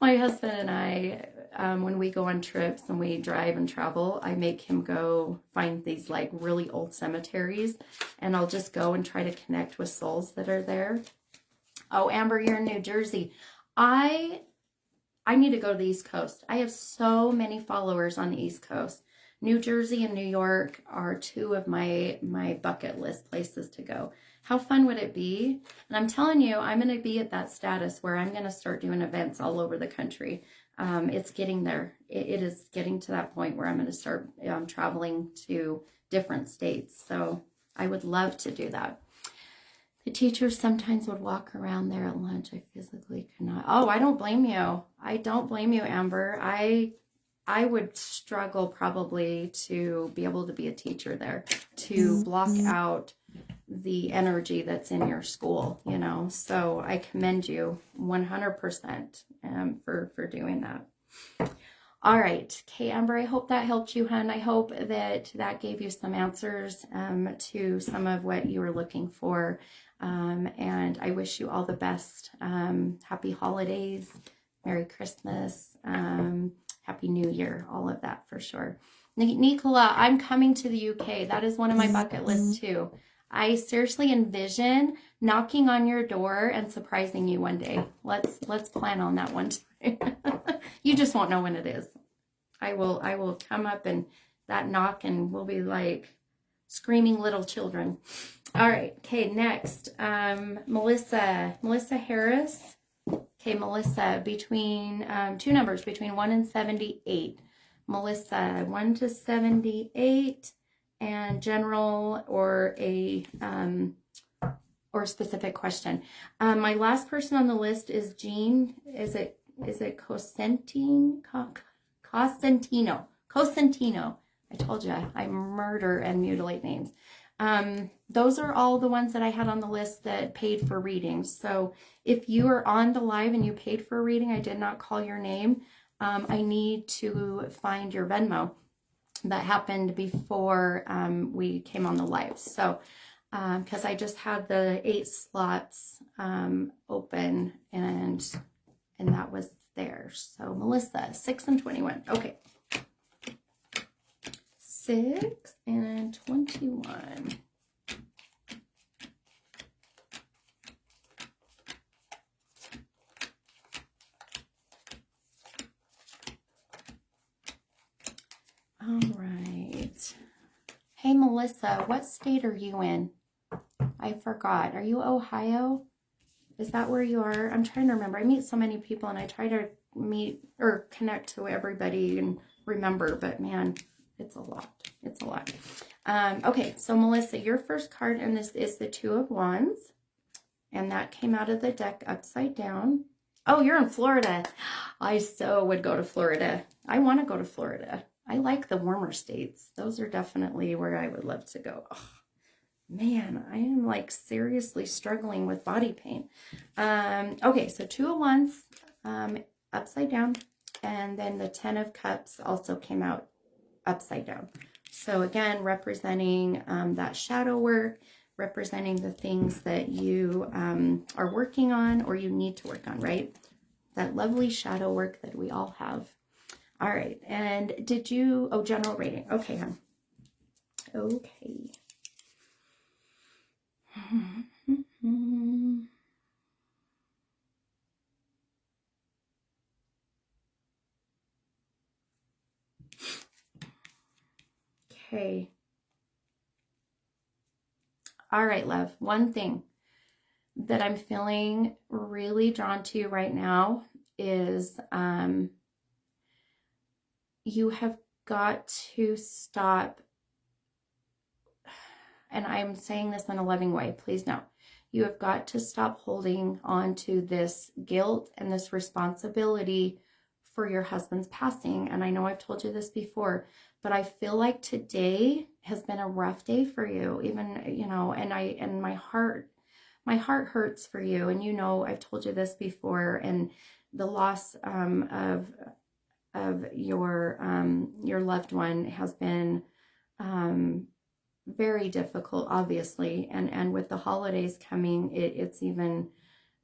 My husband and I, when we go on trips and we drive and travel, I make him go find these really old cemeteries, and I'll just go and try to connect with souls that are there. Oh, Amber, you're in New Jersey. I need to go to the East Coast. I have so many followers on the East Coast. New Jersey and New York are two of my bucket list places to go. How fun would it be? And I'm telling you, I'm going to be at that status where I'm going to start doing events all over the country. it's getting there. It is getting to that point where I'm going to start traveling to different states. So I would love to do that. The teachers sometimes would walk around there at lunch. I physically could not. Oh, I don't blame you. I don't blame you, Amber. I would struggle probably to be able to be a teacher there, to block out the energy that's in your school, you know. So I commend you 100% for doing that. All right. Okay, Amber, I hope that helped you, hon. I hope that gave you some answers to some of what you were looking for. And I wish you all the best. Happy holidays, Merry Christmas, Happy New Year, all of that for sure. Nicola, I'm coming to the UK. That is one of my bucket lists too. I seriously envision knocking on your door and surprising you one day. Let's plan on that one time. You just won't know when it is. I will come up and that knock and we'll be like screaming little children. All right. Okay, next. Melissa Harris. Okay, Melissa, between two numbers, between 1 and 78. Melissa, 1 to 78, and general or a specific question. My last person on the list is Jean. Is it Cosentino? Cosentino. I told you I murder and mutilate names. Those are all the ones that I had on the list that paid for readings. So if you are on the live and you paid for a reading, I did not call your name. I need to find your Venmo. That happened before we came on the live. So because I just had the 8 slots open and that was there. So Melissa, 6 and 21. Okay. 6 and 21. All right. Hey, Melissa, what state are you in? I forgot. Are you Ohio? Is that where you are? I'm trying to remember. I meet so many people and I try to meet or connect to everybody and remember, but man, it's a lot. It's a lot. Okay, so Melissa, your first card in this is the 2 of Wands. And that came out of the deck upside down. Oh, you're in Florida. I so would go to Florida. I want to go to Florida. I like the warmer states. Those are definitely where I would love to go. Oh, man, I am like seriously struggling with body pain. Okay, so 2 of Wands upside down. And then the 10 of Cups also came out upside down. So again, representing that shadow work, representing the things that you are working on or you need to work on, right? That lovely shadow work that we all have. All right. And did you, oh, general rating. Okay, hon. Okay. Okay. All right, love. One thing that I'm feeling really drawn to right now is you have got to stop, and I'm saying this in a loving way, please know, you have got to stop holding on to this guilt and this responsibility for your husband's passing. And I know I've told you this before, but I feel like today has been a rough day for you, even, you know, and my heart hurts for you. And, you know, I've told you this before, and the loss of your loved one has been very difficult, obviously. And with the holidays coming, it's even,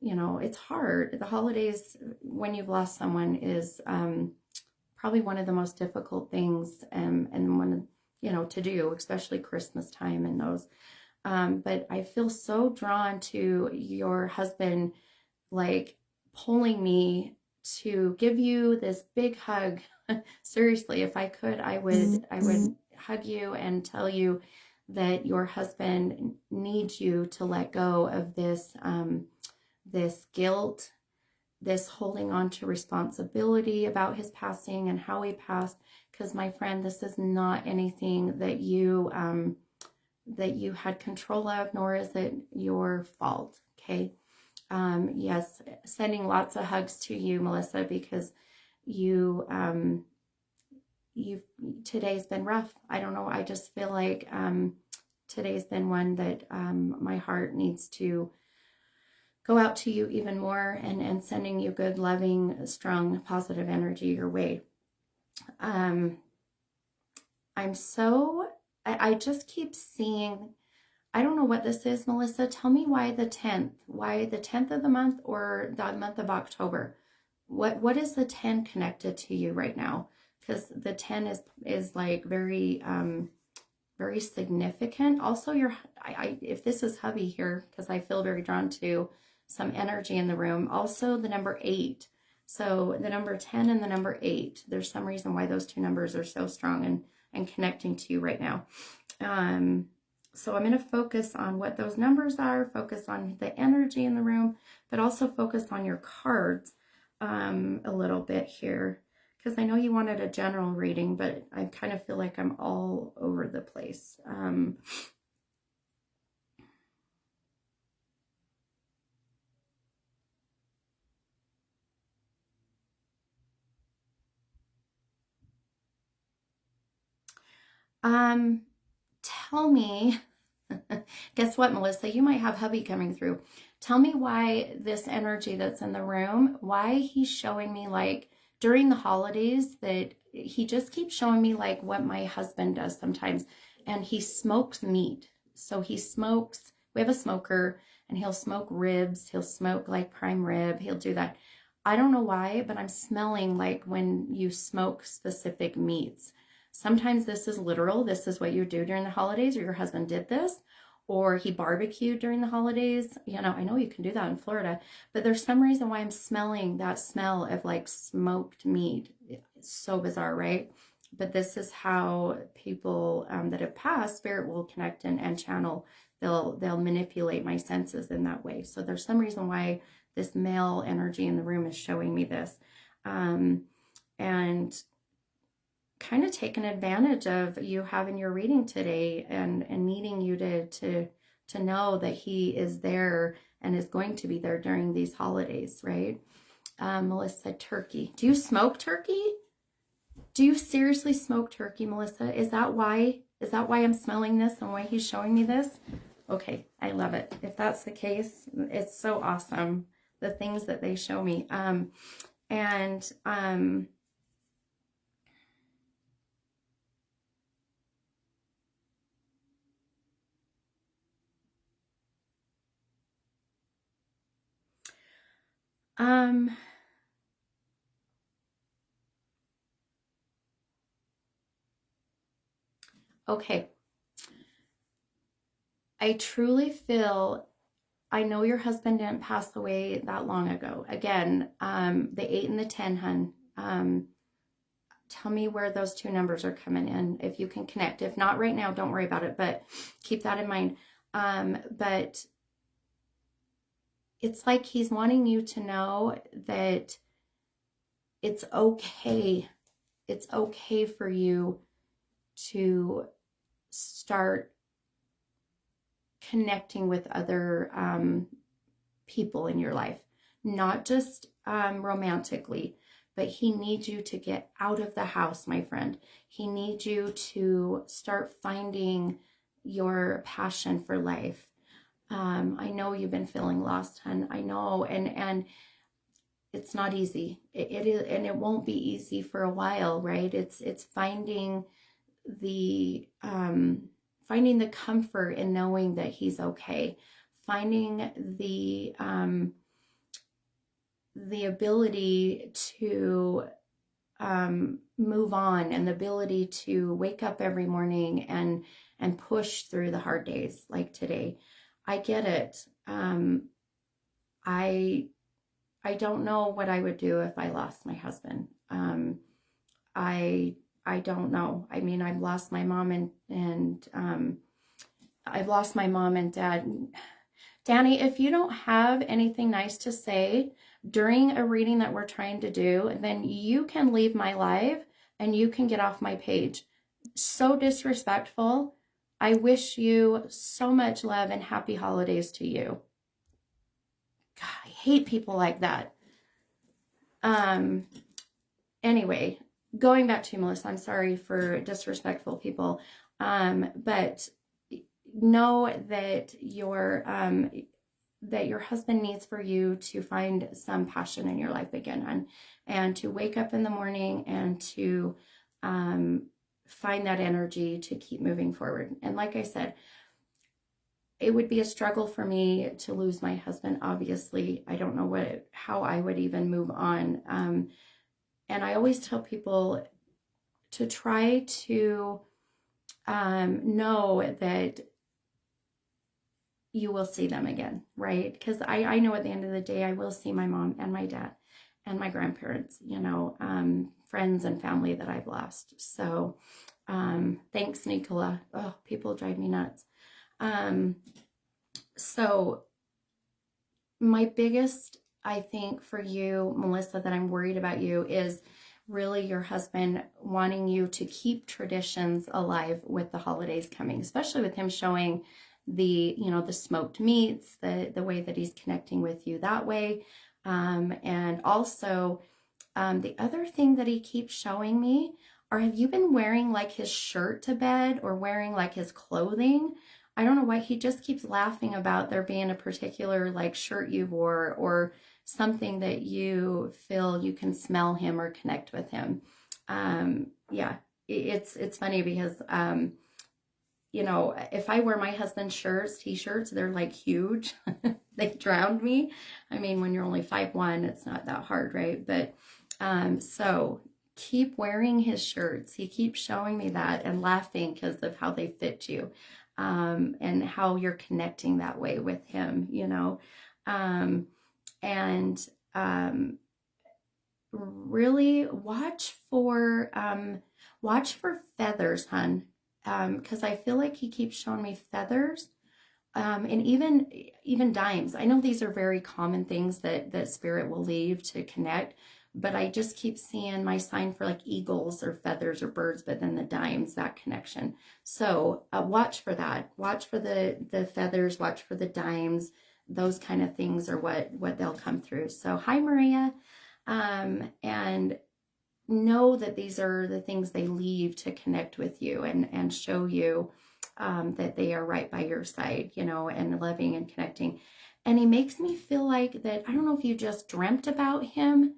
you know, it's hard. The holidays, when you've lost someone, is probably one of the most difficult things and one, you know, to do, especially Christmas time and those. But I feel so drawn to your husband, like pulling me to give you this big hug. Seriously, if I could, I would hug you and tell you that your husband needs you to let go of this this guilt, this holding on to responsibility about his passing and how he passed. Because my friend, this is not anything that you had control of, nor is it your fault. Okay. Yes, sending lots of hugs to you, Melissa, because today's been rough. I don't know. I just feel like today's been one that my heart needs to go out to you even more, and sending you good, loving, strong, positive energy your way. I just keep seeing, I don't know what this is, Melissa. Tell me why the 10th of the month, or the month of October? What is the 10 connected to you right now? Because the 10 is like very, very significant. Also, if this is hubby here, because I feel very drawn to some energy in the room. Also, the number 8. So the number 10 and the number 8, there's some reason why those two numbers are so strong and connecting to you right now. So I'm going to focus on what those numbers are, focus on the energy in the room, but also focus on your cards a little bit here, because I know you wanted a general reading, but I kind of feel like I'm all over the place. Tell me, guess what, Melissa? You might have hubby coming through. Tell me why this energy that's in the room, why he's showing me, like, during the holidays, that he just keeps showing me like what my husband does sometimes. And he smokes meat. So he smokes, we have a smoker, and he'll smoke ribs. He'll smoke like prime rib. He'll do that. I don't know why, but I'm smelling like when you smoke specific meats. Sometimes this is literal. This is what you do during the holidays, or your husband did this, or he barbecued during the holidays. You know, I know you can do that in Florida, but there's some reason why I'm smelling that smell of like smoked meat. It's so bizarre, right? But this is how people that have passed, spirit will connect and channel. They'll manipulate my senses in that way. So there's some reason why this male energy in the room is showing me this. And kind of taking advantage of you having your reading today, and needing you to know that he is there and is going to be there during these holidays, right? Melissa said turkey. Do you smoke turkey? Do you seriously smoke turkey, Melissa? Is that why I'm smelling this and why he's showing me this? Okay, I love it. If that's the case, it's so awesome, the things that they show me. Okay. I truly feel, I know your husband didn't pass away that long ago. Again, the 8 and the 10, hun. Tell me where those two numbers are coming in, if you can connect. If not right now, don't worry about it, but keep that in mind. But it's like he's wanting you to know that it's okay. It's okay for you to start connecting with other people in your life, not just romantically, but he needs you to get out of the house, my friend. He needs you to start finding your passion for life. I know you've been feeling lost, hun. I know, and it's not easy. It is, and it won't be easy for a while, right? It's finding the comfort in knowing that he's okay, finding the ability to move on, and the ability to wake up every morning and push through the hard days like today. I get it. I don't know what I would do if I lost my husband. I don't know. I mean, I've lost my mom and I've lost my mom and dad. Danny, if you don't have anything nice to say, during a reading that we're trying to do, then you can leave my live and you can get off my page. So disrespectful. I wish you so much love and happy holidays to you. God, I hate people like that. Anyway, going back to you, Melissa, I'm sorry for disrespectful people. But know that your husband needs for you to find some passion in your life again, and to wake up in the morning and to find that energy to keep moving forward. And like I said, it would be a struggle for me to lose my husband. Obviously, I don't know how I would even move on. And I always tell people to try to know that you will see them again, right? Because I know at the end of the day, I will see my mom and my dad and my grandparents, friends and family that I've lost. So thanks, Nicola. Oh, people drive me nuts. So my biggest, I think, for you, Melissa, that I'm worried about you is really your husband wanting you to keep traditions alive with the holidays coming, especially with him showing the smoked meats, the way that he's connecting with you that way. And also the other thing that he keeps showing me have you been wearing like his shirt to bed or wearing like his clothing? I don't know why he just keeps laughing about there being a particular like shirt you wore or something that you feel you can smell him or connect with him. Yeah, it's funny because, if I wear my husband's t-shirts, they're like huge. They drowned me. I mean, when you're only 5'1", it's not that hard, right? But, so keep wearing his shirts. He keeps showing me that and laughing because of how they fit you. And how you're connecting that way with him, really watch for feathers, hun, because I feel like he keeps showing me feathers, and even dimes. I know these are very common things that spirit will leave to connect, but I just keep seeing my sign for like eagles or feathers or birds, but then the dimes, that connection. So watch for that. Watch for the feathers, watch for the dimes. Those kind of things are what they'll come through. So hi, Maria. And know that these are the things they leave to connect with you and show you that they are right by your side, and loving and connecting. And he makes me feel like that, I don't know if you just dreamt about him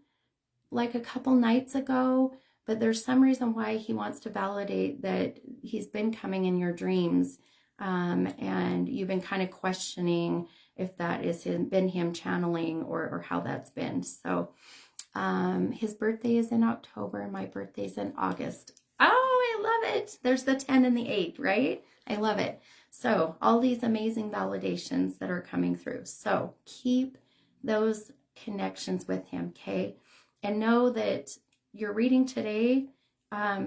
like a couple nights ago, but there's some reason why he wants to validate that he's been coming in your dreams, and you've been kind of questioning if that is been him channeling or how that's been. So his birthday is in October and my birthday's in August. Oh, I love it. There's the 10 and the 8, right? I love it. So all these amazing validations that are coming through. So keep those connections with him, okay? And know that your reading today,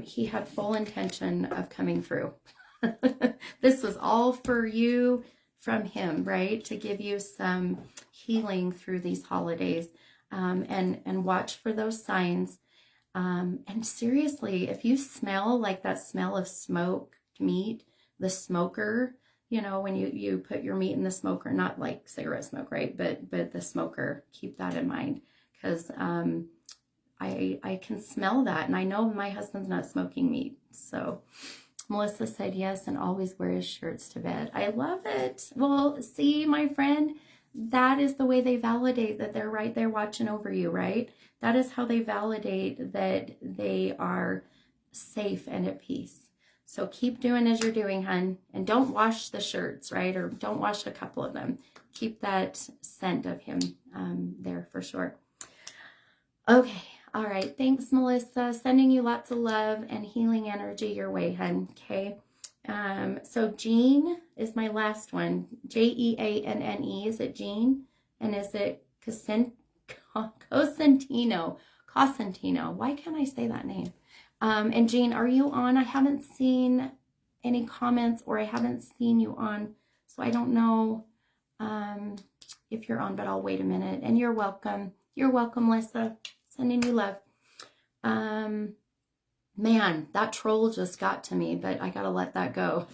he had full intention of coming through. This was all for you from him, right? To give you some healing through these holidays, and watch for those signs. And seriously, if you smell like that smell of smoked meat, the smoker, when you put your meat in the smoker, not like cigarette smoke, right? But the smoker, keep that in mind, because I can smell that, and I know my husband's not smoking meat. So Melissa said yes, and always wear his shirts to bed. I love it. Well, see, my friend, that is the way they validate that they're right there watching over you, right? That is how they validate that they are safe and at peace. So keep doing as you're doing, hun, and don't wash the shirts, right? Or don't wash a couple of them. Keep that scent of him there for sure. Okay. All right. Thanks, Melissa. Sending you lots of love and healing energy your way, hun. Okay. So Jean is my last one. Jeanne. Is it Jean? And is it Cosentino? Why can't I say that name? And Jean, are you on? I haven't seen any comments, or I haven't seen you on, so I don't know if you're on, but I'll wait a minute. And you're welcome. You're welcome, Lisa. Sending you love. Man, that troll just got to me, but I gotta let that go.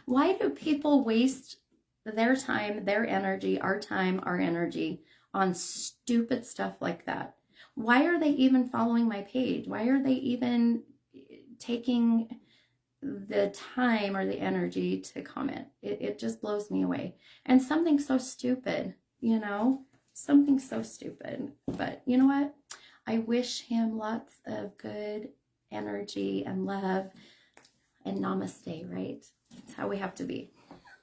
Why do people waste their time, their energy, our time, our energy on stupid stuff like that? Why are they even following my page? Why are they even taking the time or the energy to comment? It just blows me away. And something so stupid, you know, something so stupid. But you know what? I wish him lots of good energy and love and namaste, right? That's how we have to be.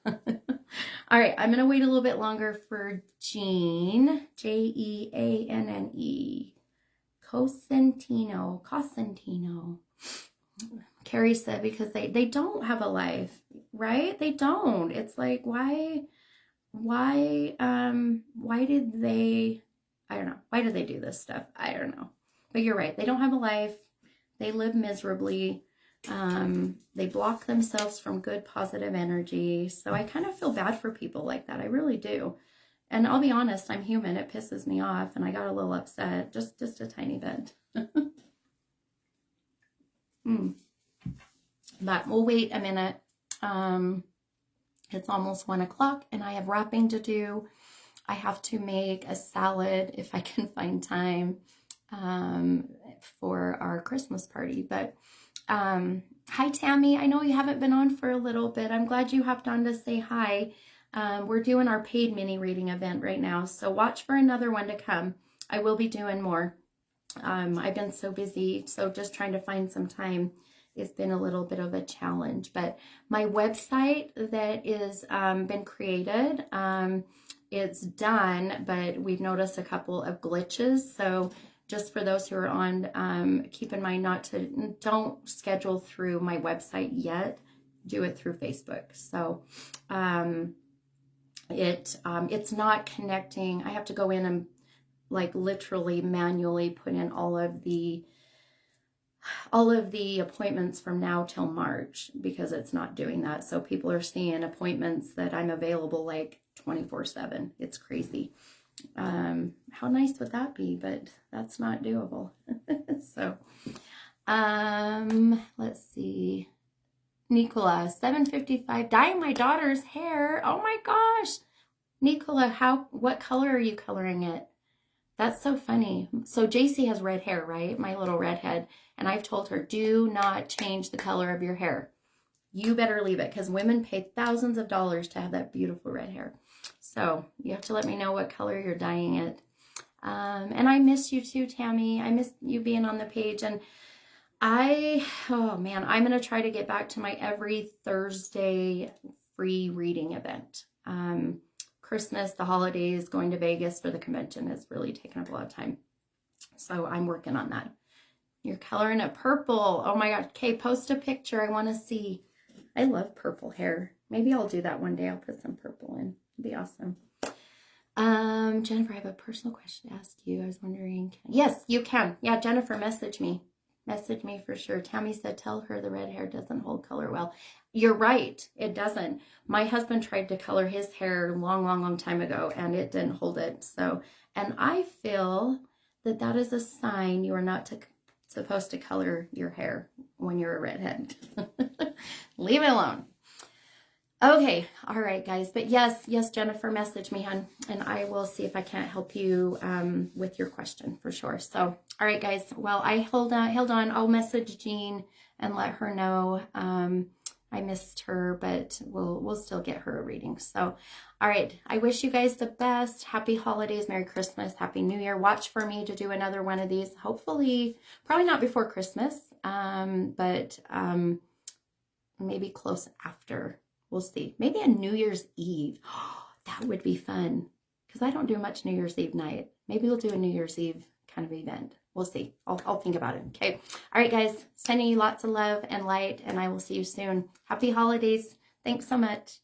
All right, I'm going to wait a little bit longer for Jeanne, Jeanne, Cosentino. Carrie said because they don't have a life, right? They don't. It's like, why did they, I don't know. Why did they do this stuff? I don't know. But you're right. They don't have a life. They live miserably. They block themselves from good, positive energy. So I kind of feel bad for people like that. I really do. And I'll be honest, I'm human. It pisses me off. And I got a little upset, just a tiny bit. But we'll wait a minute. It's almost 1 o'clock and I have wrapping to do. I have to make a salad if I can find time for our Christmas party. But hi, Tammy. I know you haven't been on for a little bit. I'm glad you hopped on to say hi. We're doing our paid mini reading event right now, so watch for another one to come. I will be doing more. I've been so busy, so just trying to find some time has been a little bit of a challenge. But my website that is been created, it's done, but we've noticed a couple of glitches. So just for those who are on, keep in mind don't schedule through my website yet. Do it through Facebook. So it's not connecting. I have to go in and like literally manually put in all of the appointments from now till March because it's not doing that. So people are seeing appointments that I'm available like 24/7. It's crazy. How nice would that be? But that's not doable. So, let's see. Nicola, 7:55, dyeing my daughter's hair. Oh my gosh. Nicola, what color are you coloring it? That's so funny. So JC has red hair, right? My little redhead. And I've told her, do not change the color of your hair. You better leave it because women pay thousands of dollars to have that beautiful red hair. So you have to let me know what color you're dyeing it. And I miss you too, Tammy. I miss you being on the page. And oh man, I'm going to try to get back to my every Thursday free reading event. Christmas, the holidays, going to Vegas for the convention has really taken up a lot of time. So I'm working on that. You're coloring it purple. Oh my God. Okay, post a picture. I want to see. I love purple hair. Maybe I'll do that one day. I'll put some purple in. It'd be awesome. Jennifer, I have a personal question to ask you. I was wondering. Yes, you can. Yeah, Jennifer, message me. Message me for sure. Tammy said, tell her the red hair doesn't hold color well. You're right. It doesn't. My husband tried to color his hair long time ago and it didn't hold it. So, and I feel that that is a sign you are not supposed to color your hair when you're a redhead. Leave it alone. Okay. All right, guys. But yes, Jennifer, message me, hon, and I will see if I can't help you with your question for sure. So, all right, guys. Well, I held on. I'll message Jeanne and let her know. I missed her, but we'll still get her a reading. So, all right. I wish you guys the best. Happy holidays, Merry Christmas, Happy New Year. Watch for me to do another one of these. Hopefully, probably not before Christmas, but maybe close after. We'll see. Maybe a New Year's Eve. That would be fun because I don't do much New Year's Eve night. Maybe we'll do a New Year's Eve kind of event. We'll see. I'll think about it. Okay. All right, guys. Sending you lots of love and light, and I will see you soon. Happy holidays. Thanks so much.